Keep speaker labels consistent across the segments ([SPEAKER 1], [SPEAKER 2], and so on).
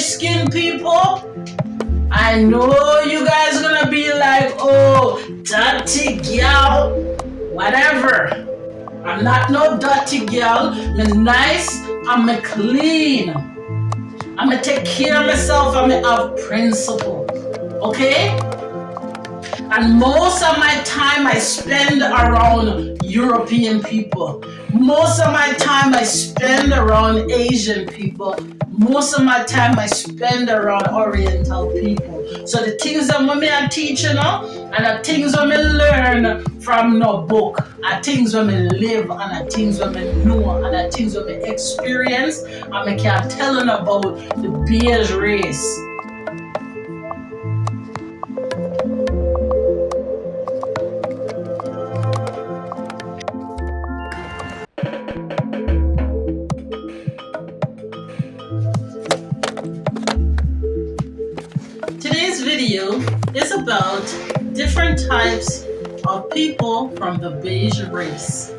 [SPEAKER 1] beige skin people, I know you guys are gonna be like, oh, dirty girl, whatever. I'm not no dirty girl. I'm nice, I'm clean. I'm gonna take care of myself, I'm gonna have principle. Okay? And most of my time I spend around European people. Most of my time I spend around Asian people. Most of my time I spend around Oriental people. So the things that I teach, and the things that I learn from no book, and things that I live, and the things that I know, and the things that I experience, and I can tell them about the beige race. Today's video is about different types of people from the beige race.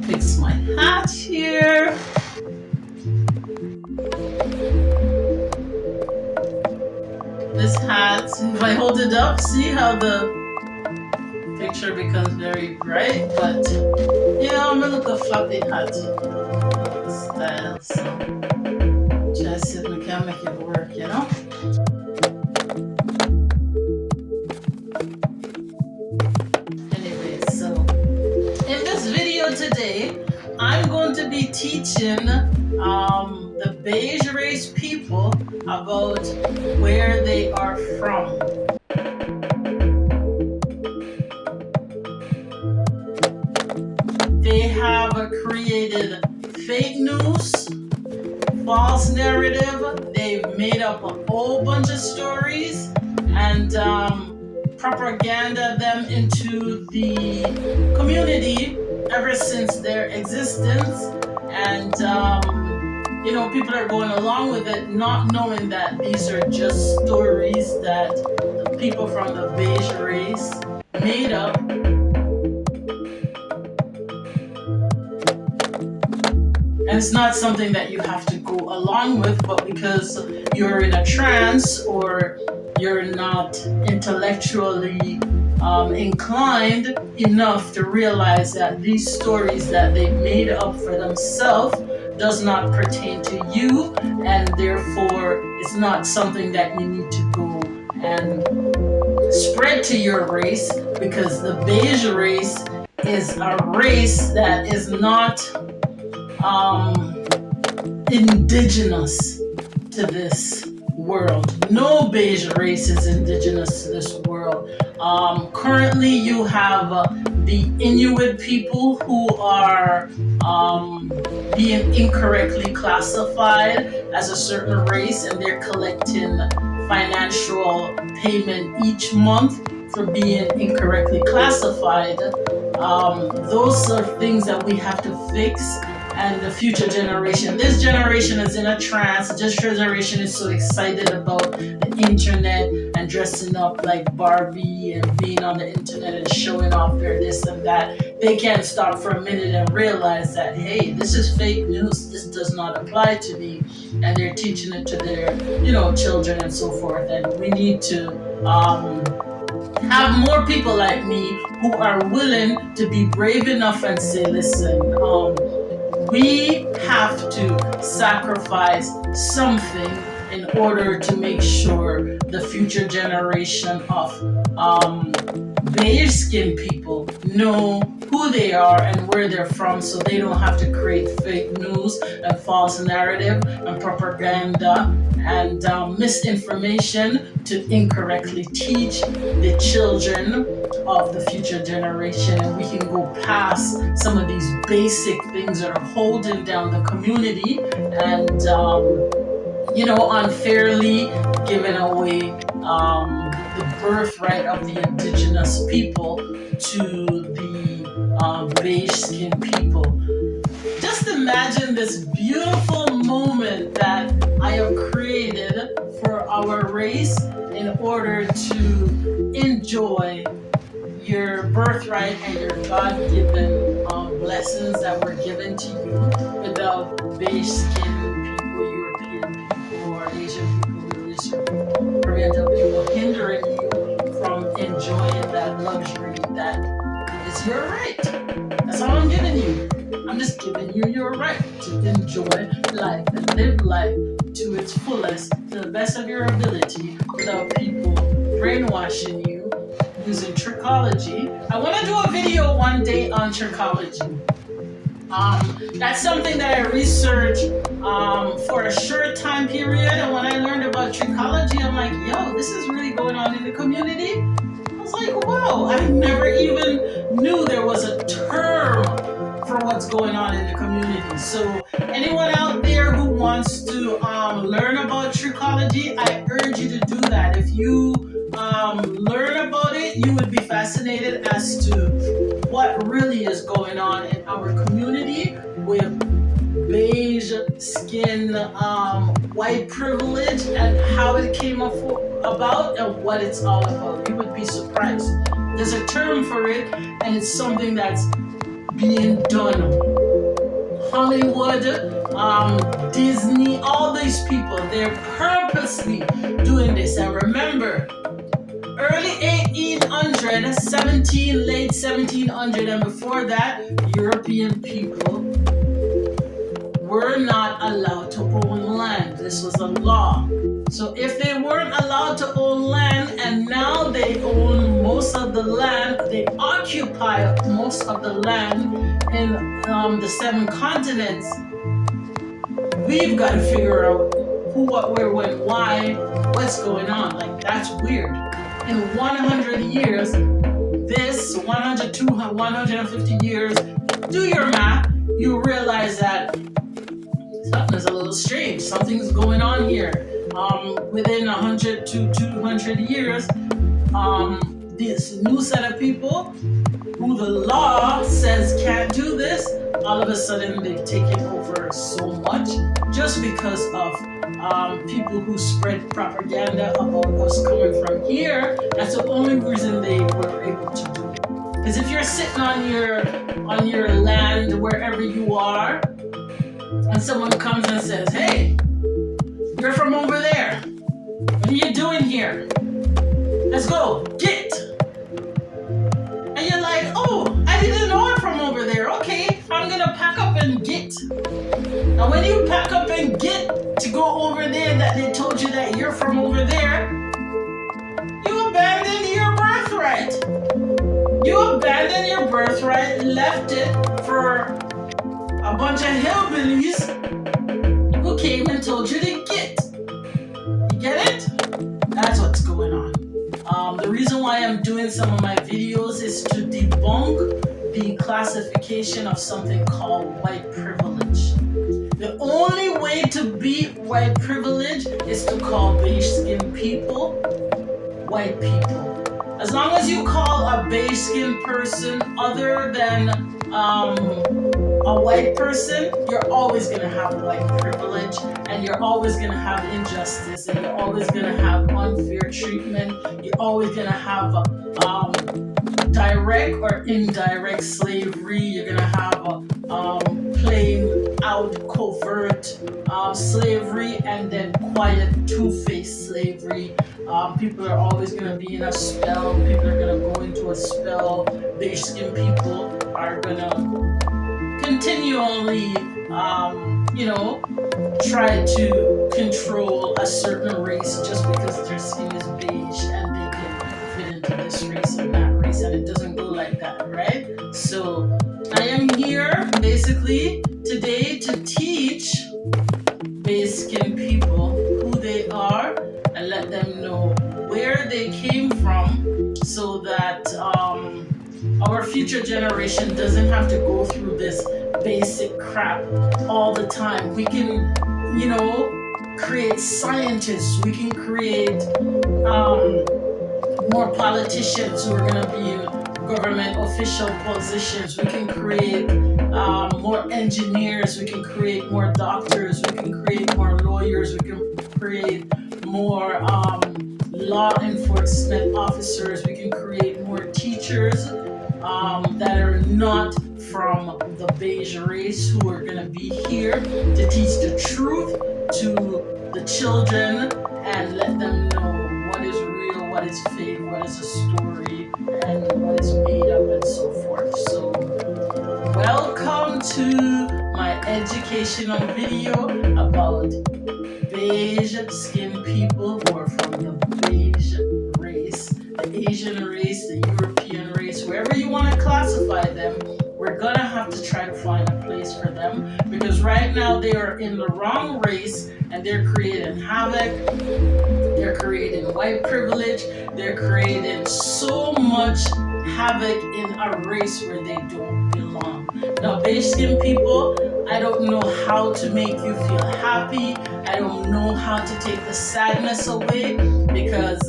[SPEAKER 1] Fix my hat here. This hat, if I hold it up, see how the picture becomes very bright, but I'm gonna look a fluffy hat style, so just see if we can make it work, Anyway, so in this video today, I'm going to be teaching the beige race people about where they are from. They have created fake news, false narrative. They've made up a whole bunch of stories and propaganda them into the community ever since their existence. And people are going along with it, not knowing that these are just stories that the people from the beige race made up. And it's not something that you have to go along with, but because you're in a trance or you're not intellectually inclined enough to realize that these stories that they made up for themselves does not pertain to you, and therefore it's not something that you need to go and spread to your race, because the beige race is a race that is not indigenous to this world. No beige race is indigenous to this world. Currently you have the Inuit people who are being incorrectly classified as a certain race, and they're collecting financial payment each month for being incorrectly classified. Those are things that we have to fix. And the future generation. This generation is in a trance. This generation is so excited about the internet and dressing up like Barbie and being on the internet and showing off their this and that. They can't stop for a minute and realize that, hey, this is fake news. This does not apply to me. And they're teaching it to their, children and so forth. And we need to have more people like me who are willing to be brave enough and say, listen, we have to sacrifice something in order to make sure the future generation of beige skinned people know who they are and where they're from, so they don't have to create fake news and false narrative and propaganda and misinformation to incorrectly teach the children of the future generation. And we can go past some of these basic things that are holding down the community and unfairly giving away the birthright of the indigenous people to the beige skinned people. Just imagine this beautiful moment that I have created for our race in order to enjoy your birthright and your God-given blessings that were given to you without beige skinned people, European people, or Asian people, Middle Eastern people, Oriental people hindering you from enjoying that luxury that is your right. That's all I'm giving you. I'm just giving you your right to enjoy life and live life to its fullest, to the best of your ability, without people brainwashing you using trichology. I want to do a video one day on trichology. That's something that I researched for a short time period, and when I learned about trichology, I'm like, yo, this is really going on in the community. I was like, wow, I never even knew there was a term for what's going on in the community. So anyone out there who wants to learn about trichology, I urge you to do that. If you learn about it, you would be fascinated as to what really is going on in our community with beige skin, white privilege, and how it came about and what it's all about. You would be surprised. There's a term for it, and it's something that's being done. Hollywood, Disney, all these people, they're purposely doing this. And remember, early 1800, late 1700, and before that, European people were not allowed to own land. This was a law. So if they weren't allowed to own land and now they own most of the land, they occupy most of the land in the 7 continents, we've got to figure out who, what, where, when, why, what's going on. Like, that's weird. In 100 years, this 100, 200, 150 years, do your math, you realize that something's a little strange. Something's going on here. Within 100 to 200 years, this new set of people who the law says can't do this, all of a sudden they've taken over so much just because of people who spread propaganda about us coming from here. That's the only reason they were able to do it. Because if you're sitting on your land, wherever you are, and someone comes and says, hey, you're from over there. What are you doing here? Let's go, get. And you're like, oh, I didn't know I'm from over there. Okay, I'm gonna pack up and get. Now when you pack up and get to go over there that they told you that you're from over there, you abandon your birthright. You abandon your birthright, left it for a bunch of hillbillies who came and told you to get. You get it? That's what's going on. The reason why I'm doing some of my videos is to debunk the classification of something called white privilege. The only way to beat white privilege is to call beige-skinned people white people. As long as you call a beige-skinned person other than a white person, you're always going to have white privilege, and you're always going to have injustice, and you're always going to have unfair treatment. You're always going to have direct or indirect slavery. You're going to have plain out covert slavery, and then quiet two-faced slavery. People are always going to be in a spell. People are going to go into a spell. Beige-skinned people are going to continually you know, try to control a certain race just because their skin is beige and they can fit into this race and that race, and it doesn't go like that, right? So I am here basically today to teach beige skin people who they are and let them know where they came from so that our future generation doesn't have to go through this basic crap all the time. We can, create scientists, we can create um, more politicians who are going to be in government official positions. We can create more engineers. We can create more doctors. We can create more lawyers. We can create more law enforcement officers. We can create more teachers that are not from the beige race, who are going to be here to teach the truth to the children and let them know what is real, what is fake, what is a story, and what is made up, and so forth. So, welcome to my educational video about beige skin people who are from the beige race, the Asian race, the European race, wherever you want to classify them. We're gonna have to try to find a place for them because right now they are in the wrong race and they're creating havoc, they're creating white privilege, they're creating so much havoc in a race where they don't belong. Now, beige skin people, I don't know how to make you feel happy. I don't know how to take the sadness away because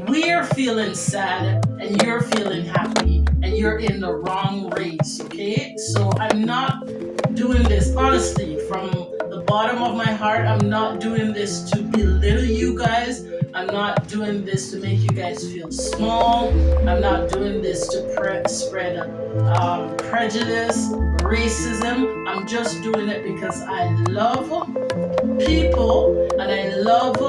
[SPEAKER 1] we're feeling sad and you're feeling happy and you're in the wrong race, okay? So I'm not doing this, honestly, from the bottom of my heart. I'm not doing this to belittle you guys. I'm not doing this to make you guys feel small. I'm not doing this to spread prejudice, racism. I'm just doing it because I love people and I love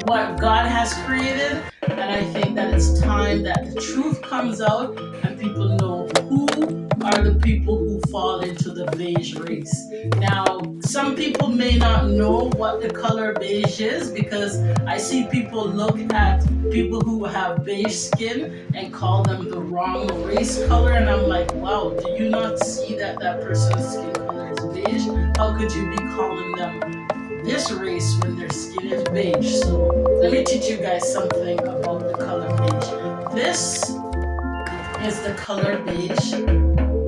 [SPEAKER 1] what God has created, and I think that it's time that the truth comes out and people know who are the people who fall into the beige race. Now, some people may not know what the color beige is because I see people look at people who have beige skin and call them the wrong race color, and I'm like, wow, do you not see that that person's skin color is beige? How could you be calling them this race when their skin is beige? So let me teach you guys something about the color beige. This is the color beige.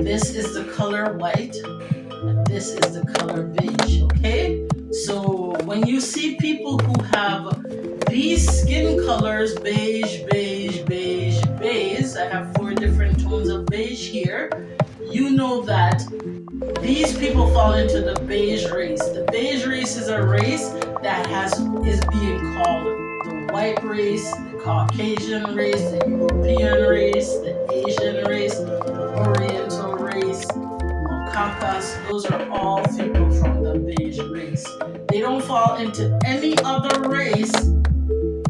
[SPEAKER 1] This is the color white. And this is the color beige, okay? So when you see people who have these skin colors, beige, beige, beige, beige, I have 4 different tones of beige here, you know that these people fall into the beige race. The beige race is a race that is being called the white race, the Caucasian race, the European race, the Asian race, the Oriental race, Caucasian. Those are all people from the beige race. They don't fall into any other race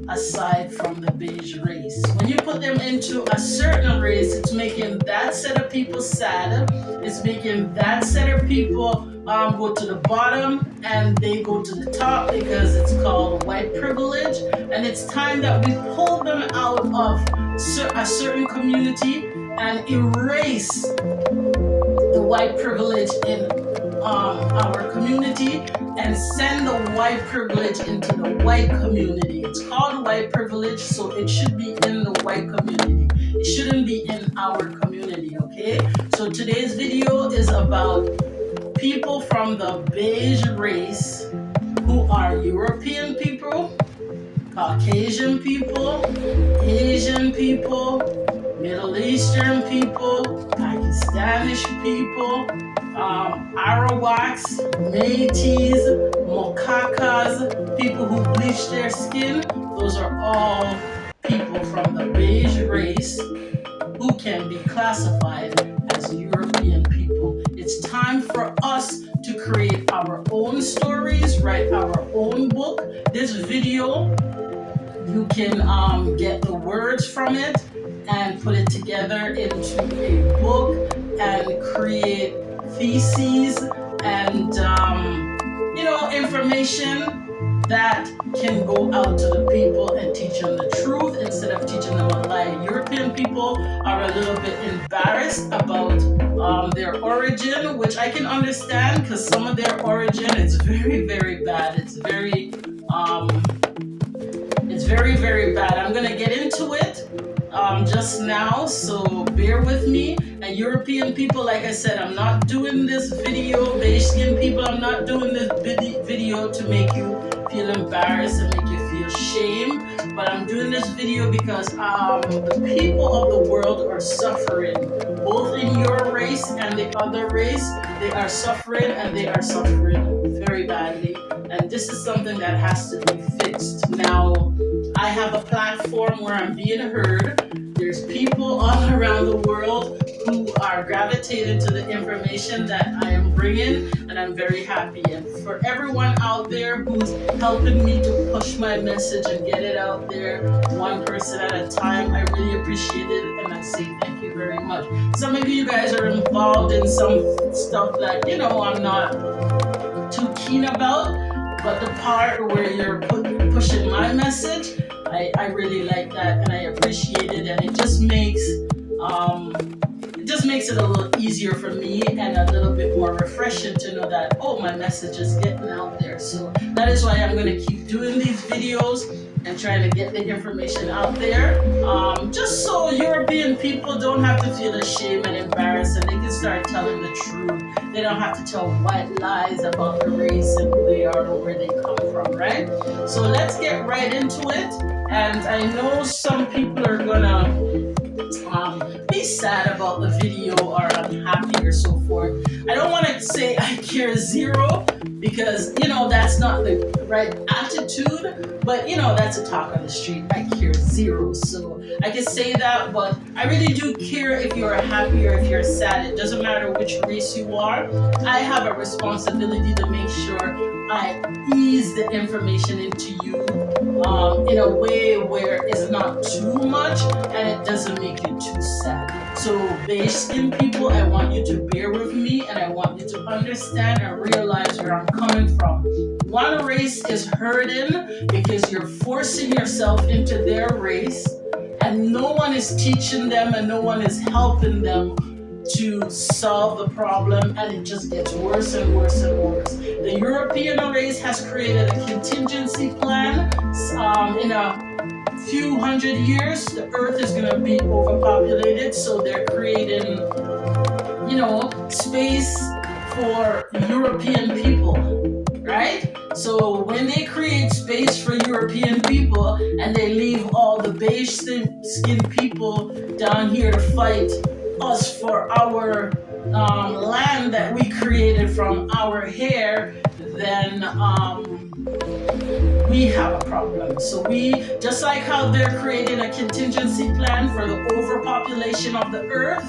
[SPEAKER 1] aside from the beige race. When you put them into a certain race, it's making that set of people sad. It's making that set of people go to the bottom and they go to the top because it's called white privilege. And it's time that we pull them out of a certain community and erase the white privilege in our community and send the white privilege into the white community. It's called white privilege, so it should be in the white community. It shouldn't be in our community, okay? So today's video is about people from the beige race who are European people, Caucasian people, Asian people, Middle Eastern people, Pakistani people, Arawaks, Métis, Mokakas, people who bleach their skin. Those are all people from the beige race who can be classified as European people. It's time for us to create our own stories, write our own book. This video, you can get the words from it and put it together into a book and create theses and information that can go out to the people and teach them the truth instead of teaching them a lie. European people are a little bit embarrassed about their origin, which I can understand because some of their origin is very, very bad. It's very, very bad. I'm gonna get into it just now, so bear with me. And European people, like I said, I'm not doing this video, beige skin people, I'm not doing this video to make you feel embarrassed and make you feel shame, but I'm doing this video because the people of the world are suffering, both in your race and the other race. They are suffering, and they are suffering very badly, and this is something that has to be fixed. Now, I have a platform where I'm being heard. There's people all around the world who are gravitating to the information that I am bringing, and I'm very happy. And for everyone out there who's helping me to push my message and get it out there, one person at a time, I really appreciate it, and I say thank you very much. Some of you guys are involved in some stuff that, I'm not too keen about, but the part where you're pushing my message, I really like that, and I appreciate it, and it just makes it a little easier for me and a little bit more refreshing to know that, my message is getting out there. So that is why I'm going to keep doing these videos and trying to get the information out there, just so European people don't have to feel ashamed and embarrassed, and they can start telling the truth. They don't have to tell white lies about the race and who they are or where they come from, right? So let's get right into it. And I know some people are gonna be sad about the video or unhappy or so forth. I don't want to say I care zero, because that's not the right attitude, but that's a talk on the street. I care zero, so I can say that, but I really do care if you're happy or if you're sad. It doesn't matter which race you are. I have a responsibility to make sure I ease the information into you in a way where it's not too much and it doesn't make you too sad. So beige skin people, I want you to bear with me, and I want you to understand and realize where I'm coming from. One race is hurting because you're forcing yourself into their race, and no one is teaching them and no one is helping them to solve the problem, and it just gets worse and worse and worse. The European race has created a contingency plan. In a few hundred years, the earth is going to be overpopulated, so they're creating, space for European people, right? So when they create space for European people and they leave all the beige skin people down here to fight us for our land that we created from our hair, then we have a problem. So just like how they're creating a contingency plan for the overpopulation of the earth,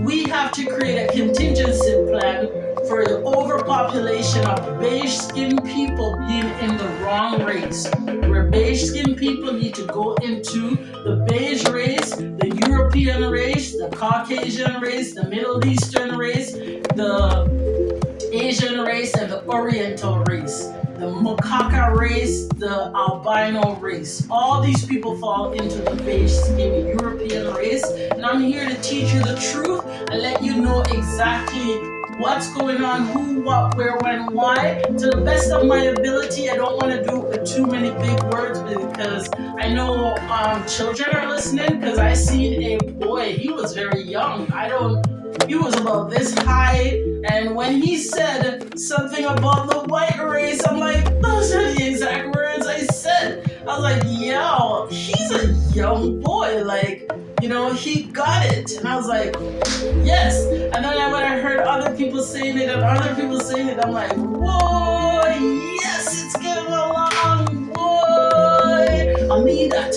[SPEAKER 1] we have to create a contingency plan for the overpopulation of beige skinned people being in the wrong race. Where beige skinned people need to go into the beige race, the European race, the Caucasian race, the Middle Eastern race, the Asian race, and the Oriental race. The macaca race, the albino race. All these people fall into the beige skin European race, and I'm here to teach you the truth and let you know exactly what's going on, who, what, where, when, why, to the best of my ability. I don't want to do it with too many big words because I know children are listening, because I seen a boy, he was very young. He was about this high, and when he said something about the white race, I'm like, those are the exact words I said. I was like, yo, he's a young boy, he got it. And I was like, yes. And then when I heard other people saying it and other people saying it, I'm like, whoa, yes, it's getting along, boy. I need that.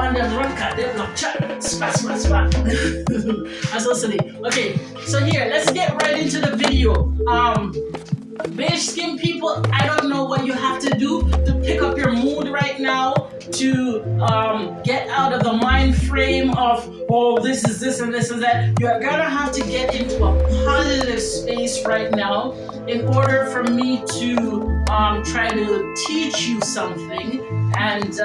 [SPEAKER 1] And then run cut, then no chat, spat. That's so silly. Okay, so here, let's get right into the video. Beige skin people, I don't know what you have to do to pick up your mood right now to get out of the mind frame of, oh, this is this and this and that. You're gonna have to get into a positive space right now in order for me to try to teach you something and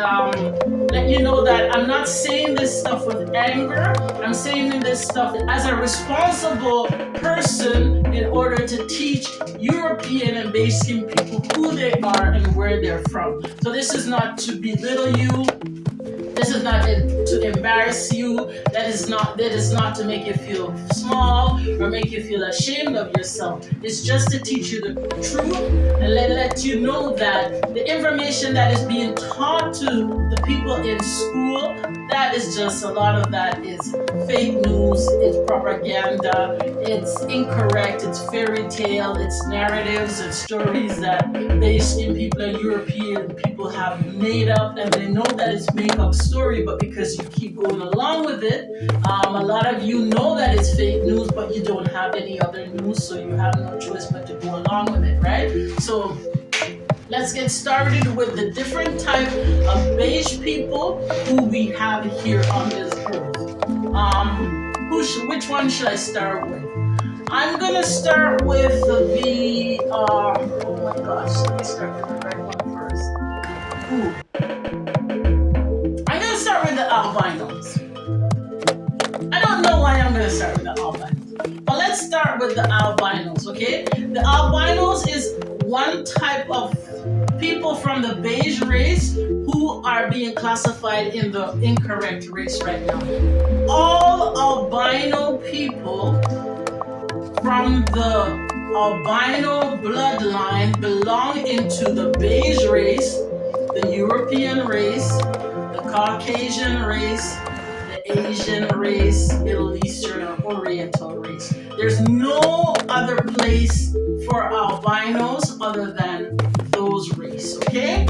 [SPEAKER 1] let you know that I'm not saying this stuff with anger. I'm saying this stuff as a responsible person in order to teach European and beige skin people who they are and where they're from. So this is not to belittle you. This is not to embarrass you. That is not to make you feel small or make you feel ashamed of yourself. It's just to teach you the truth and let you know that the information that is being taught to the people in school, that is just a lot of that is fake news, it's propaganda, it's incorrect, it's fairy tale, it's narratives and stories that beige skin people and European people have made up, and they know that it's made up story, but because you keep going along with it, a lot of you know that it's fake news, but you don't have any other news, so you have no choice but to go along with it, right? So let's get started with the different type of beige people who we have here on this earth. Which one should I start with? I'm gonna start with the oh my gosh, let me start with the right one first. I'm gonna start with the albinos. I don't know why I'm gonna start with the albinos, but let's start with the albinos, okay? The albinos is one type of people from the beige race who are being classified in the incorrect race right now. All albino people from the albino bloodline belong into the beige race, the European race, the Caucasian race, the Asian race, Middle Eastern or Oriental race. There's no other place for albinos other than those race, okay?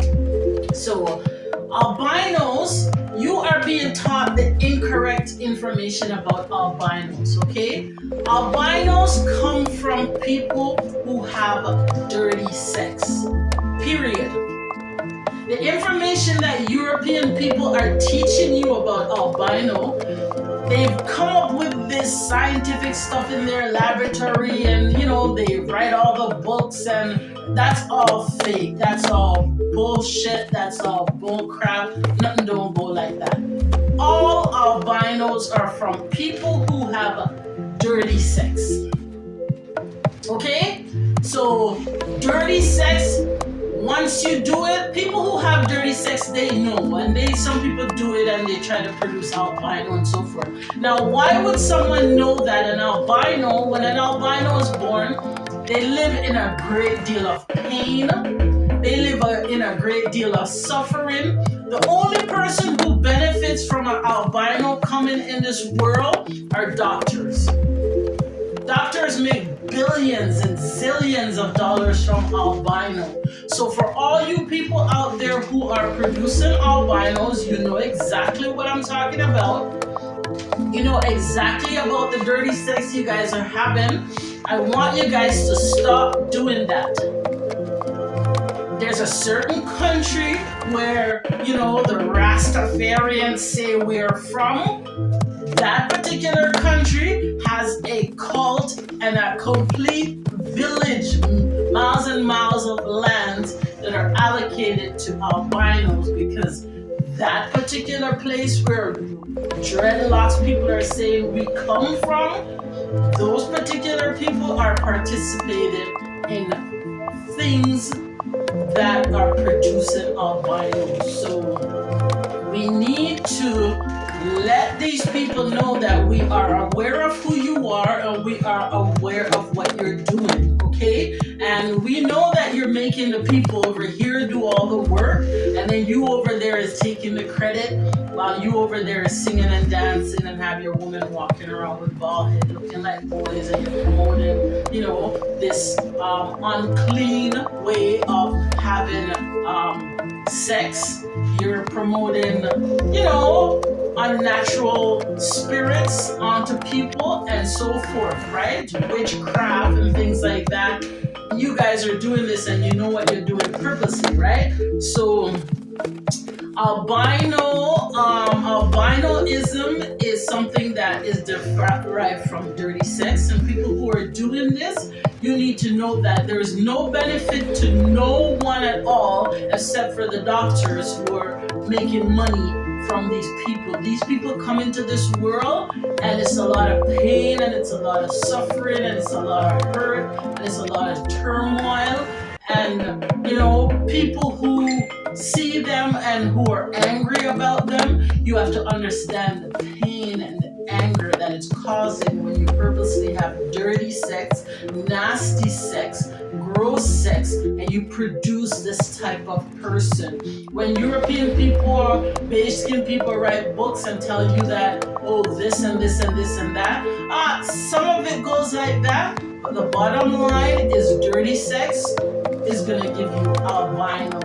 [SPEAKER 1] So albinos, you are being taught the incorrect information about albinos, okay? Albinos come from people who have dirty sex, period. The information that European people are teaching you about albino, they've come up with this scientific stuff in their laboratory, and they write all the books, and that's all fake, that's all bullshit, that's all bull crap. Nothing don't go like that. All albinos are from people who have dirty sex, okay? So dirty sex, once you do it, people who have dirty sex, they know, and some people do it and they try to produce albino and so forth. Now, why would someone know that an albino, when an albino is born, they live in a great deal of pain, they live in a great deal of suffering. The only person who benefits from an albino coming in this world are doctors. Doctors make billions and zillions of dollars from albino. So for all you people out there who are producing albinos, you know exactly what I'm talking about. You know exactly about the dirty sex you guys are having. I want you guys to stop doing that. There's a certain country where, the Rastafarians say we're from. That particular country has a cult and a complete village, miles and miles of lands that are allocated to albinos, because that particular place where dreadlocks people are saying we come from, those particular people are participating in things that are producing albinos. So we need to let these people know that we are aware of who you are and we are aware of what you're doing, okay? And we know that you're making the people over here do all the work, and then you over there is taking the credit while you over there is singing and dancing and have your woman walking around with bald head looking like boys, and you're promoting, this unclean way of having sex. You're promoting, unnatural spirits onto people and so forth, right? Witchcraft and things like that. You guys are doing this and you know what you're doing purposely, right? So Albinoism is something that is derived from dirty sex, and people who are doing this, you need to know that there is no benefit to no one at all except for the doctors who are making money from these people. These people come into this world and it's a lot of pain and it's a lot of suffering and it's a lot of hurt and it's a lot of turmoil. And people who see them and who are angry about them, you have to understand the pain and the anger that it's causing when you purposely have dirty sex, nasty sex, gross sex, and you produce this type of person. When European people or beige skin people write books and tell you that, oh, this and this and this and that, some of it goes like that, but the bottom line is dirty sex is going to give you albino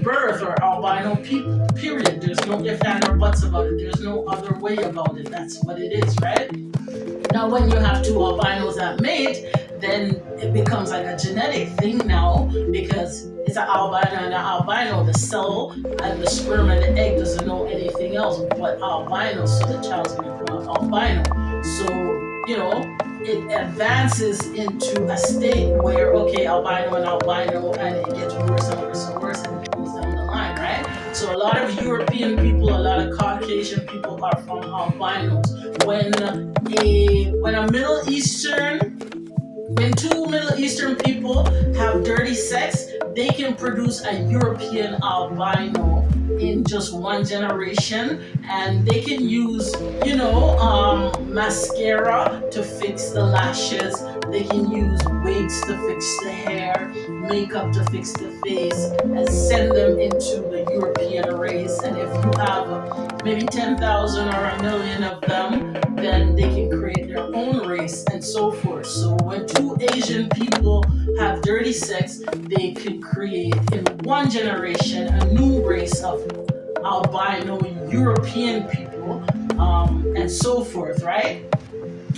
[SPEAKER 1] birth or albino period. There's no if and or buts about it. There's no other way about it. That's what it is, right? Now, when you have two albinos that mate, then it becomes like a genetic thing now, because it's an albino and an albino. The cell and the sperm and the egg doesn't know anything else but albino, so the child's going to come out albino. So, it advances into a state where, okay, albino and albino, and it gets worse and worse and worse, and it goes down the line, right? So a lot of European people, a lot of Caucasian people are from albinos. When two Middle Eastern people have dirty sex, they can produce a European albino in just one generation, and they can use mascara to fix the lashes, they can use wigs to fix the hair, makeup to fix the face, and send them into the European race. And if you have maybe 10,000 or 1,000,000 of them, then they can create their own race and so forth. So when two Asian people have dirty sex, they can create in one generation a new race of albino European people, and so forth, right?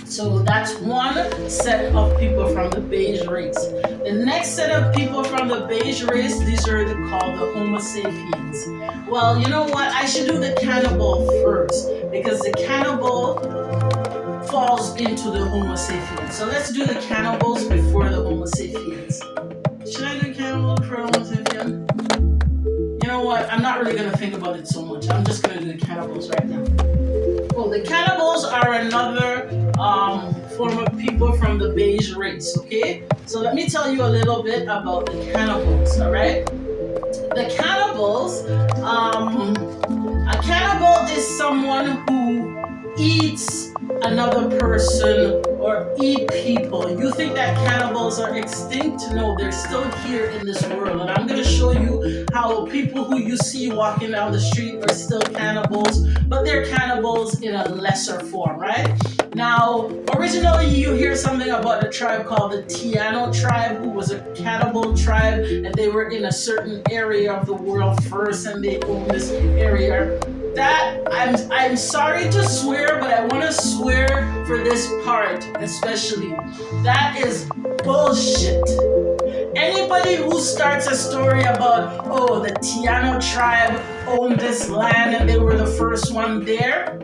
[SPEAKER 1] So that's one set of people from the beige race. The next set of people from the beige race, these are called the Homo sapiens. Well, you know what? I should do the cannibal first, because the cannibal falls into the Homo sapiens. So let's do the cannibals before the Homo sapiens. Should I do cannibal before Homo sapiens? You know what? I'm not really going to think about it so much. I'm just going to do the cannibals right now. Well, the cannibals are another form of people from the beige race, okay? So let me tell you a little bit about the cannibals, all right? The cannibals, a cannibal is someone who eats another person or eat people. You think that cannibals are extinct? No, they're still here in this world. And I'm going to show you how people who you see walking down the street are still cannibals, but they're cannibals in a lesser form, right? Now, originally you hear something about a tribe called the Taino tribe, who was a cannibal tribe, and they were in a certain area of the world first, and they owned this area. That, I'm sorry to swear, but I want to swear for this part especially. That is bullshit. Anybody who starts a story about, oh, the Taino tribe owned this land and they were the first one there,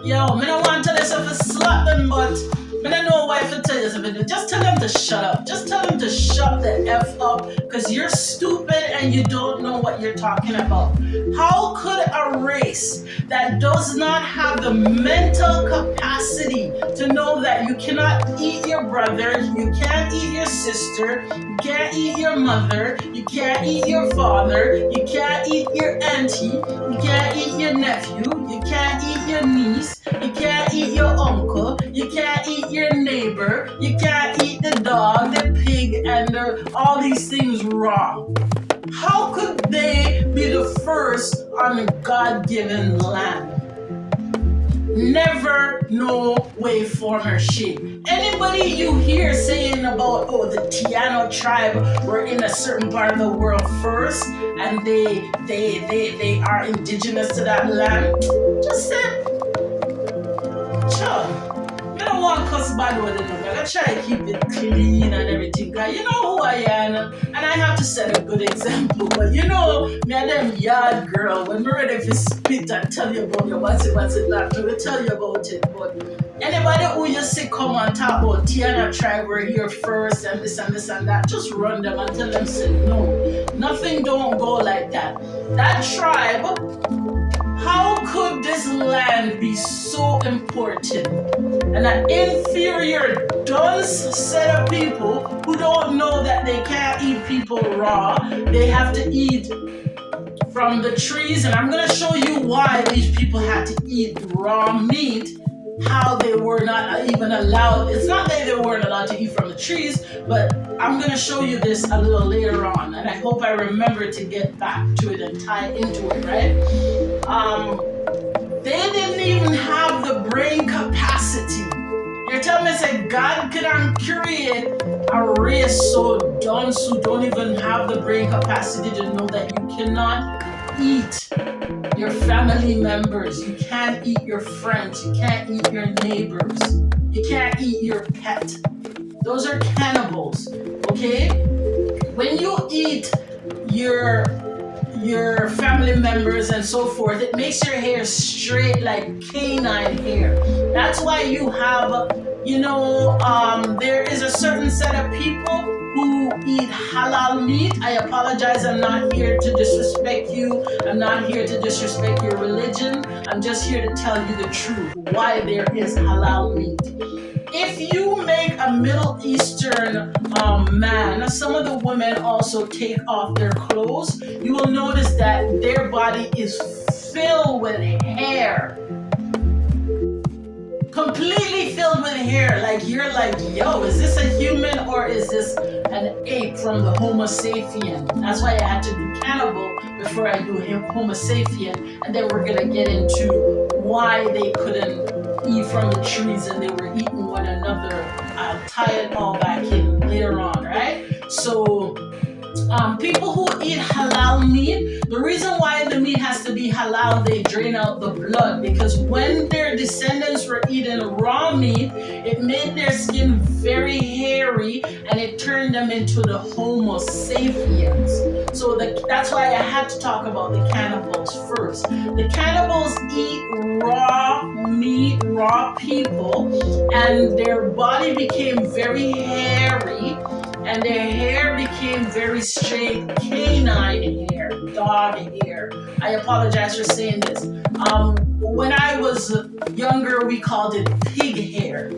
[SPEAKER 1] yo, me don't want to tell yourself to slap them, but I don't know why to tell you something. Just tell them to shut up. Just tell them to shut the F up, because you're stupid and you don't know what you're talking about. How could a race that does not have the mental capacity to know that you cannot eat your brother, you can't eat your sister, you can't eat your mother, you can't eat your father, you can't eat your auntie, you can't eat your nephew, you can't eat your niece, you can't eat your uncle, you can't eat your neighbor, you can't eat the dog, the pig, and all these things wrong? How could they be the first on a God-given land? Never, no way, form, or shape. Anybody you hear saying about, oh, the Taino tribe were in a certain part of the world first, and they are indigenous to that land, just say, chill. I don't want to cuss bad word, I'm gonna try to keep it clean and everything. Cause you know who I am, and I have to set a good example. But you know, me and them yard girl, when we're ready to spit and tell you about your what's it, that, we will tell you about it. But anybody who you see come and talk about Tiana tribe, we're here first, and this and this and that, just run them and tell them, say, no, nothing don't go like that. That tribe, how could this land be so important? And an inferior, dunce set of people who don't know that they can't eat people raw, they have to eat from the trees. And I'm going to show you why these people had to eat raw meat, how they were not even allowed. It's not that they weren't allowed to eat from the trees, but I'm going to show you this a little later on. And I hope I remember to get back to it and tie into it, right? They didn't even have the brain capacity. You're telling me, say, God couldn't create a race so dunce who don't even have the brain capacity to know that you cannot eat your family members, you can't eat your friends, you can't eat your neighbors, you can't eat your pet. Those are cannibals, okay? When you eat your family members and so forth, it makes your hair straight like canine hair. That's why you have, there is a certain set of people who eat halal meat. I apologize, I'm not here to disrespect you. I'm not here to disrespect your religion. I'm just here to tell you the truth, why there is halal meat. If you make a Middle Eastern man, some of the women also take off their clothes, you will notice that their body is filled with hair. Completely filled with hair. Like you're like, yo, is this a human or is this an ape from the Homo sapien? That's why I had to do cannibal before I do Homo sapien, and then we're gonna get into why they couldn't eat from the trees and they were eating one another. I'll tie it all back in later on, right? So people who eat halal meat, the reason why the meat has to be halal, they drain out the blood, because when their descendants were eating raw meat, it made their skin very hairy and it turned them into the Homo sapiens. So that's why I had to talk about the cannibals first. The cannibals eat raw meat, raw people, and their body became very hairy, and their hair became very straight, canine hair, dog hair. I apologize for saying this. When I was younger, we called it pig hair,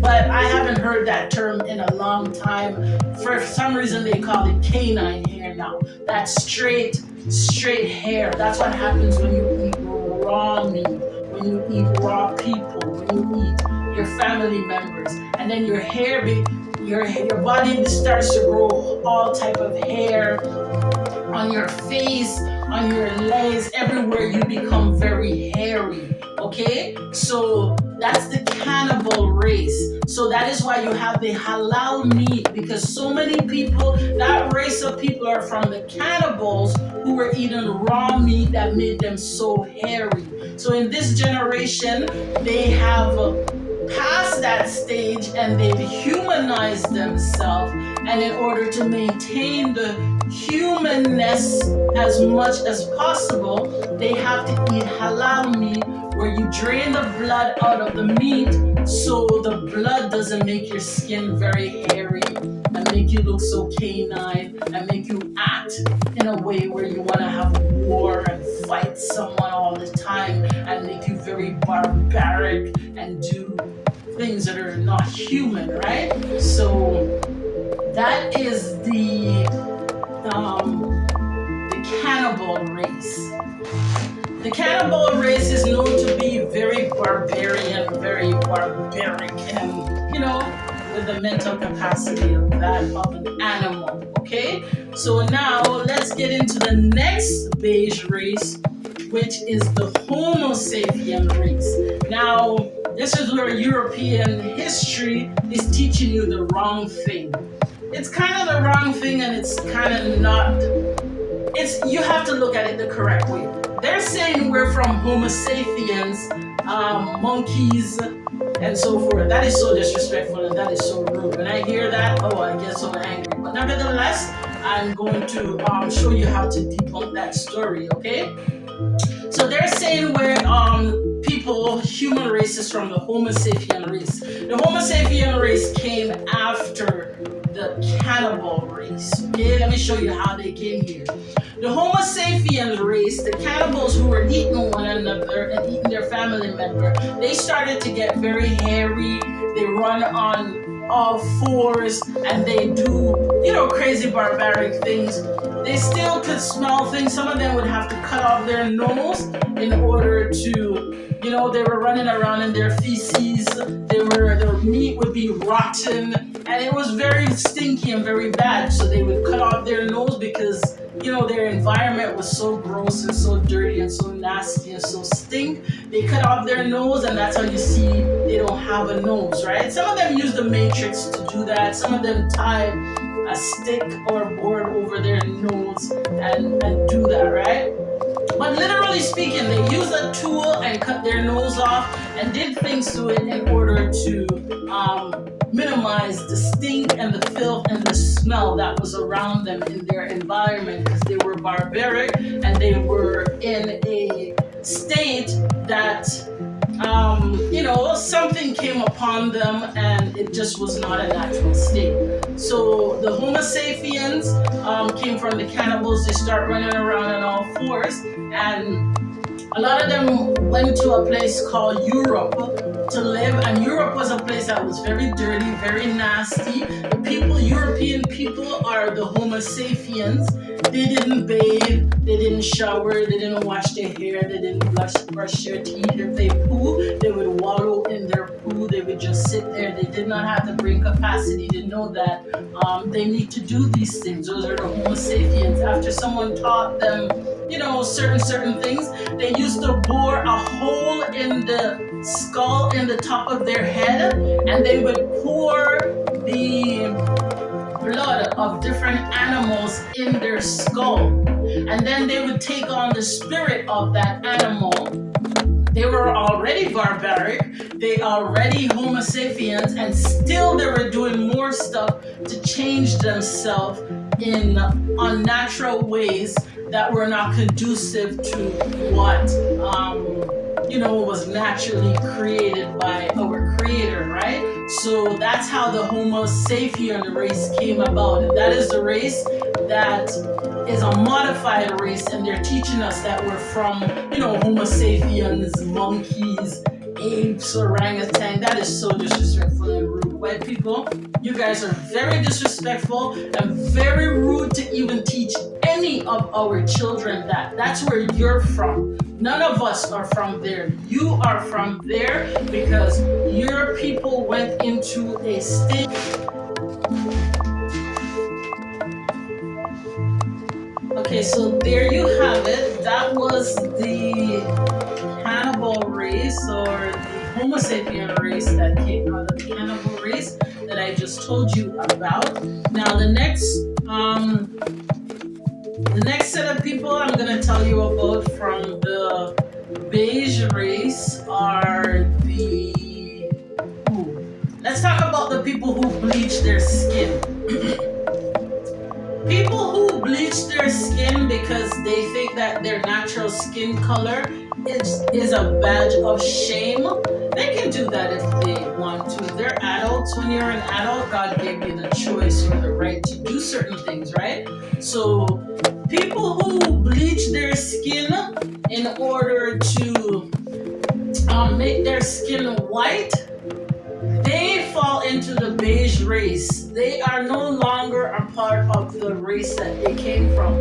[SPEAKER 1] but I haven't heard that term in a long time. For some reason, they call it canine hair now. That's straight hair. That's what happens when you eat raw meat, when you eat raw people, when you eat your family members, and then your hair your body starts to grow all type of hair on your face, on your legs, everywhere. You become very hairy, okay? So that's the cannibal race. So that is why you have the halal meat, because so many people, that race of people are from the cannibals who were eating raw meat that made them so hairy. So in this generation, they have past that stage and they've humanized themselves, and in order to maintain the humanness as much as possible, they have to eat halal meat, where you drain the blood out of the meat so the blood doesn't make your skin very hairy and make you look so canine and make you act in a way where you want to have war and fight someone all the time and make you very barbaric and do things that are not human, right? So that is the cannibal race. The cannibal race is known to be very barbarian, very barbaric, and with the mental capacity of that of an animal. Okay, so now let's get into the next beige race, which is the Homo sapien race. Now, this is where European history is teaching you the wrong thing. It's kind of the wrong thing, and it's kind of not. You have to look at it the correct way. They're saying we're from Homo sapiens monkeys, and so forth. That is so disrespectful and that is so rude. When I hear that, oh, I get so angry. But nevertheless, I'm going to show you how to debunk that story, okay? So they're saying where people, human race is from the Homo sapien race. The Homo sapien race came after the cannibal race. Okay, let me show you how they came here. The Homo sapien race, the cannibals who were eating one another and eating their family member, they started to get very hairy. They run on all fours and they do, crazy barbaric things. They still could smell things. Some of them would have to cut off their nose in order to, they were running around in their feces. Their meat would be rotten and it was very stinky and very bad. So they would cut off their nose because, their environment was so gross and so dirty and so nasty and so stink. They cut off their nose and that's how you see they don't have a nose, right? Some of them use the matrix to do that. Some of them tie a stick or a board over their nose and do that, right? But literally speaking, they used a tool and cut their nose off and did things to it in order to minimize the stink and the filth and the smell that was around them in their environment, because they were barbaric and they were in a state that something came upon them and it just was not a natural state. So the Homo sapiens came from the cannibals. They start running around on all fours, and a lot of them went to a place called Europe to live, and Europe was a place that was very dirty, very nasty. The European people are the Homo sapiens. They didn't bathe, they didn't shower, they didn't wash their hair, they didn't brush their teeth. If they poo, they would wallow in their poo. They would just sit there. They did not have the brain capacity to know that they need to do these things. Those are the Homo sapiens. After someone taught them, certain things, they used to bore a hole in the skull in the top of their head, and they would pour the blood of different animals in their skull, and then they would take on the spirit of that animal. They were already barbaric, they already Homo sapiens, and still they were doing more stuff to change themselves in unnatural ways that were not conducive to what was naturally created by our creator, right? So that's how the Homo sapien race came about, and that is the race that is a modified race, and they're teaching us that we're from, Homo sapiens, monkeys, apes, orangutan. That is so disrespectful and rude. White people, you guys are very disrespectful and very rude to even teach any of our children that. That's where you're from. None of us are from there. You are from there because your people went into a state. Okay, so there you have it. That was the cannibal race, or the Homo sapien race that came out of the cannibal race that I just told you about. Now the next set of people I'm going to tell you about from the beige race are let's talk about the people who bleach their skin. People who bleach their skin because they think that their natural skin color is a badge of shame. They can do that if they want to. They're adults. When you're an adult, God gave you the choice or the right to do certain things, right? So people who bleach their skin in order to make their skin white, they fall into the beige race. They are no longer a part of the race that they came from.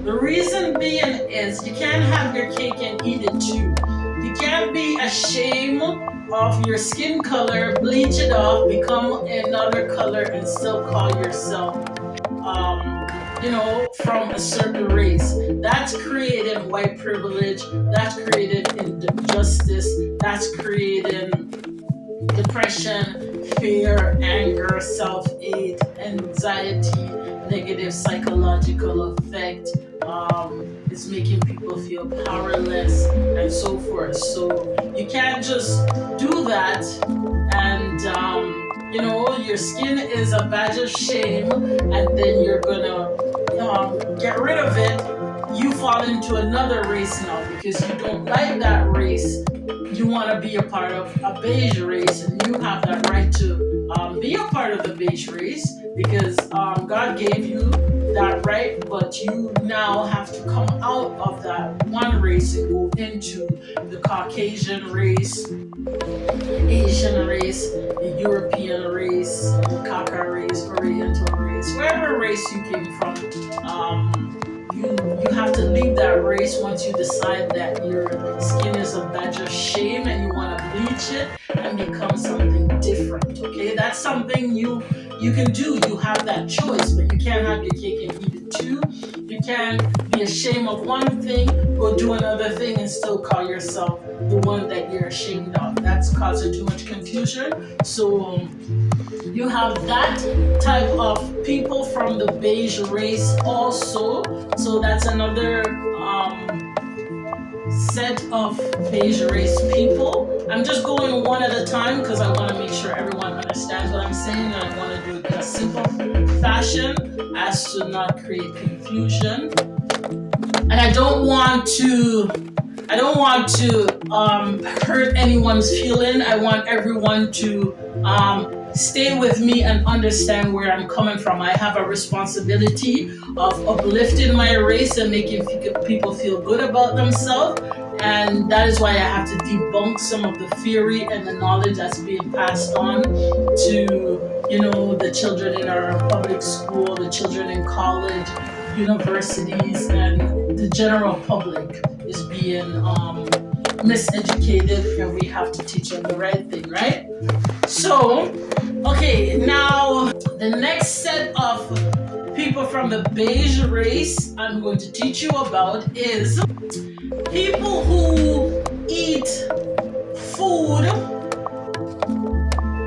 [SPEAKER 1] The reason being is you can't have your cake and eat it too. You can't be ashamed of your skin color, bleach it off, become another color, and still call yourself from a certain race. That's creating white privilege, that's creating injustice, that's creating depression, fear, anger, self-hate, anxiety, negative psychological effect, It's making people feel powerless and so forth. So you can't just do that and your skin is a badge of shame, and then you're gonna get rid of it. You fall into another race now because you don't like that race. You want to be a part of a beige race, and you have that right to be a part of the beige race because God gave you that right, but you now have to come out of that one race and go into the Caucasian race, Asian race, the European race, the Kaka race, Oriental race, wherever race you came from. You have to leave that race once you decide that your skin is a badge of shame and you want to bleach it and become something different. Okay, that's something you can do. You have that choice, but you can't have your cake and eat it too. You can't be ashamed of one thing, go do another thing, and still call yourself the one that you're ashamed of. That's causing too much confusion. So you have that type of people from the beige race also. So that's another set of beige race people. I'm just going one at a time because I want to make sure everyone understands what I'm saying, and I want to do it in a simple fashion as to not create confusion. And I don't want to hurt anyone's feeling. I want everyone to stay with me and understand where I'm coming from. I have a responsibility of uplifting my race and making people feel good about themselves. And that is why I have to debunk some of the theory and the knowledge that's being passed on to, the children in our public school, the children in college, universities, and the general public is being miseducated, and we have to teach them the right thing, right? So, okay, now the next set of people from the beige race I'm going to teach you about is people who eat food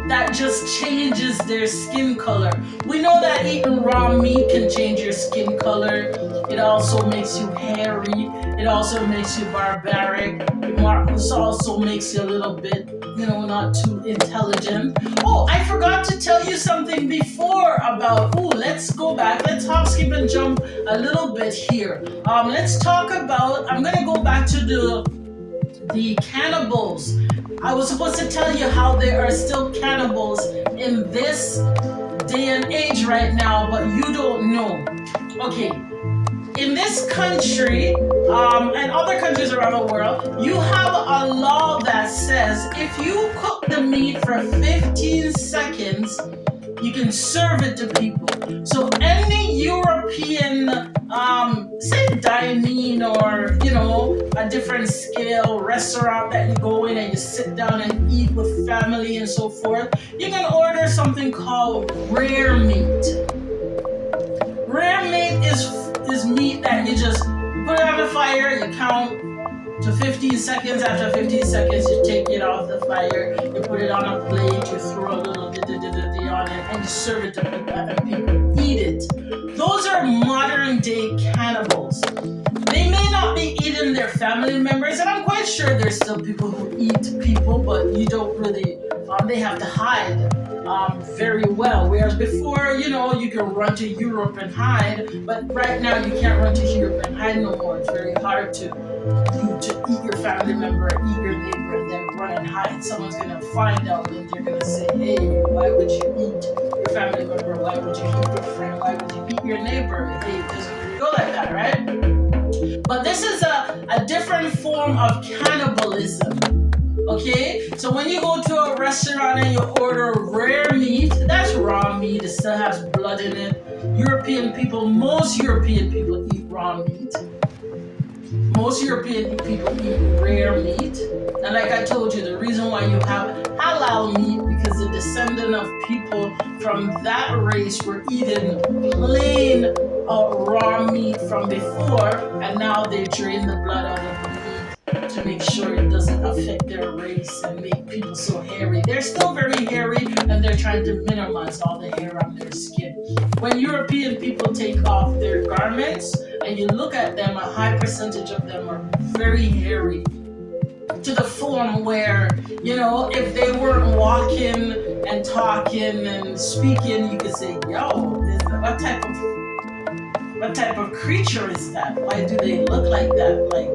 [SPEAKER 1] that just changes their skin color. We know that eating raw meat can change your skin color. It also makes you hairy. It also makes you barbaric. It also makes you a little bit, not too intelligent. Oh, I forgot to tell you something before about, let's go back. Let's hop, skip, and jump a little bit here. Let's talk about, I'm going to go back to the cannibals. I was supposed to tell you how there are still cannibals in this day and age right now, but you don't know. Okay, in this country and other countries around the world, you have a law that says if you cook the meat for 15 seconds, you can serve it to people. So any European, say dining or, a different scale restaurant that you go in and you sit down and eat with family and so forth, you can order something called rare meat. Rare meat is meat that you just put it on the fire, you count to 15 seconds. After 15 seconds, you take it off the fire, you put it on a plate, you throw a little on it, and you serve it to people, and people eat it. Those are modern day cannibals. They may not be eating their family members, and I'm quite sure there's still people who eat people, but you don't really, they have to hide very well. Whereas before, you can run to Europe and hide, but right now you can't run to Europe and hide no more. It's very hard to eat your family member, eat your neighbor, and then run and hide. Someone's gonna find out, and they're gonna say, "Hey, why would you eat your family member? Why would you eat your friend? Why would you eat your neighbor?" Hey, it doesn't really go like that, right? But this is a different form of cannibalism. Okay, so when you go to a restaurant and you order rare meat, that's raw meat. It still has blood in it. Most European people eat raw meat. Most European people eat rare meat. And like I told you, the reason why you have halal meat, because the descendant of people from that race were eating plain raw meat from before, and now they drain the blood out of the meat to make sure it doesn't affect their race and make people so hairy. They're still very hairy, and they're trying to minimize all the hair on their skin. When European people take off their garments, and you look at them, a high percentage of them are very hairy, to the form where, if they weren't walking and talking and speaking, you could say, yo, what type of creature is that? Why do they look like that? Like,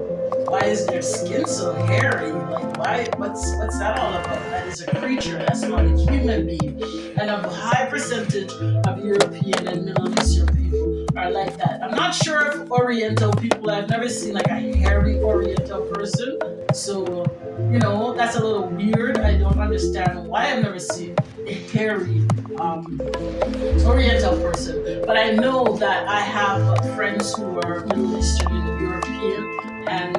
[SPEAKER 1] why is their skin so hairy? Like, why? What's that all about? That is a creature. That's not a human being. And a high percentage of European and Middle Eastern people are like that. I'm not sure if Oriental people. I've never seen like a hairy Oriental person. So, that's a little weird. I don't understand why I've never seen a hairy Oriental person. But I know that I have friends who are Middle Eastern and European and,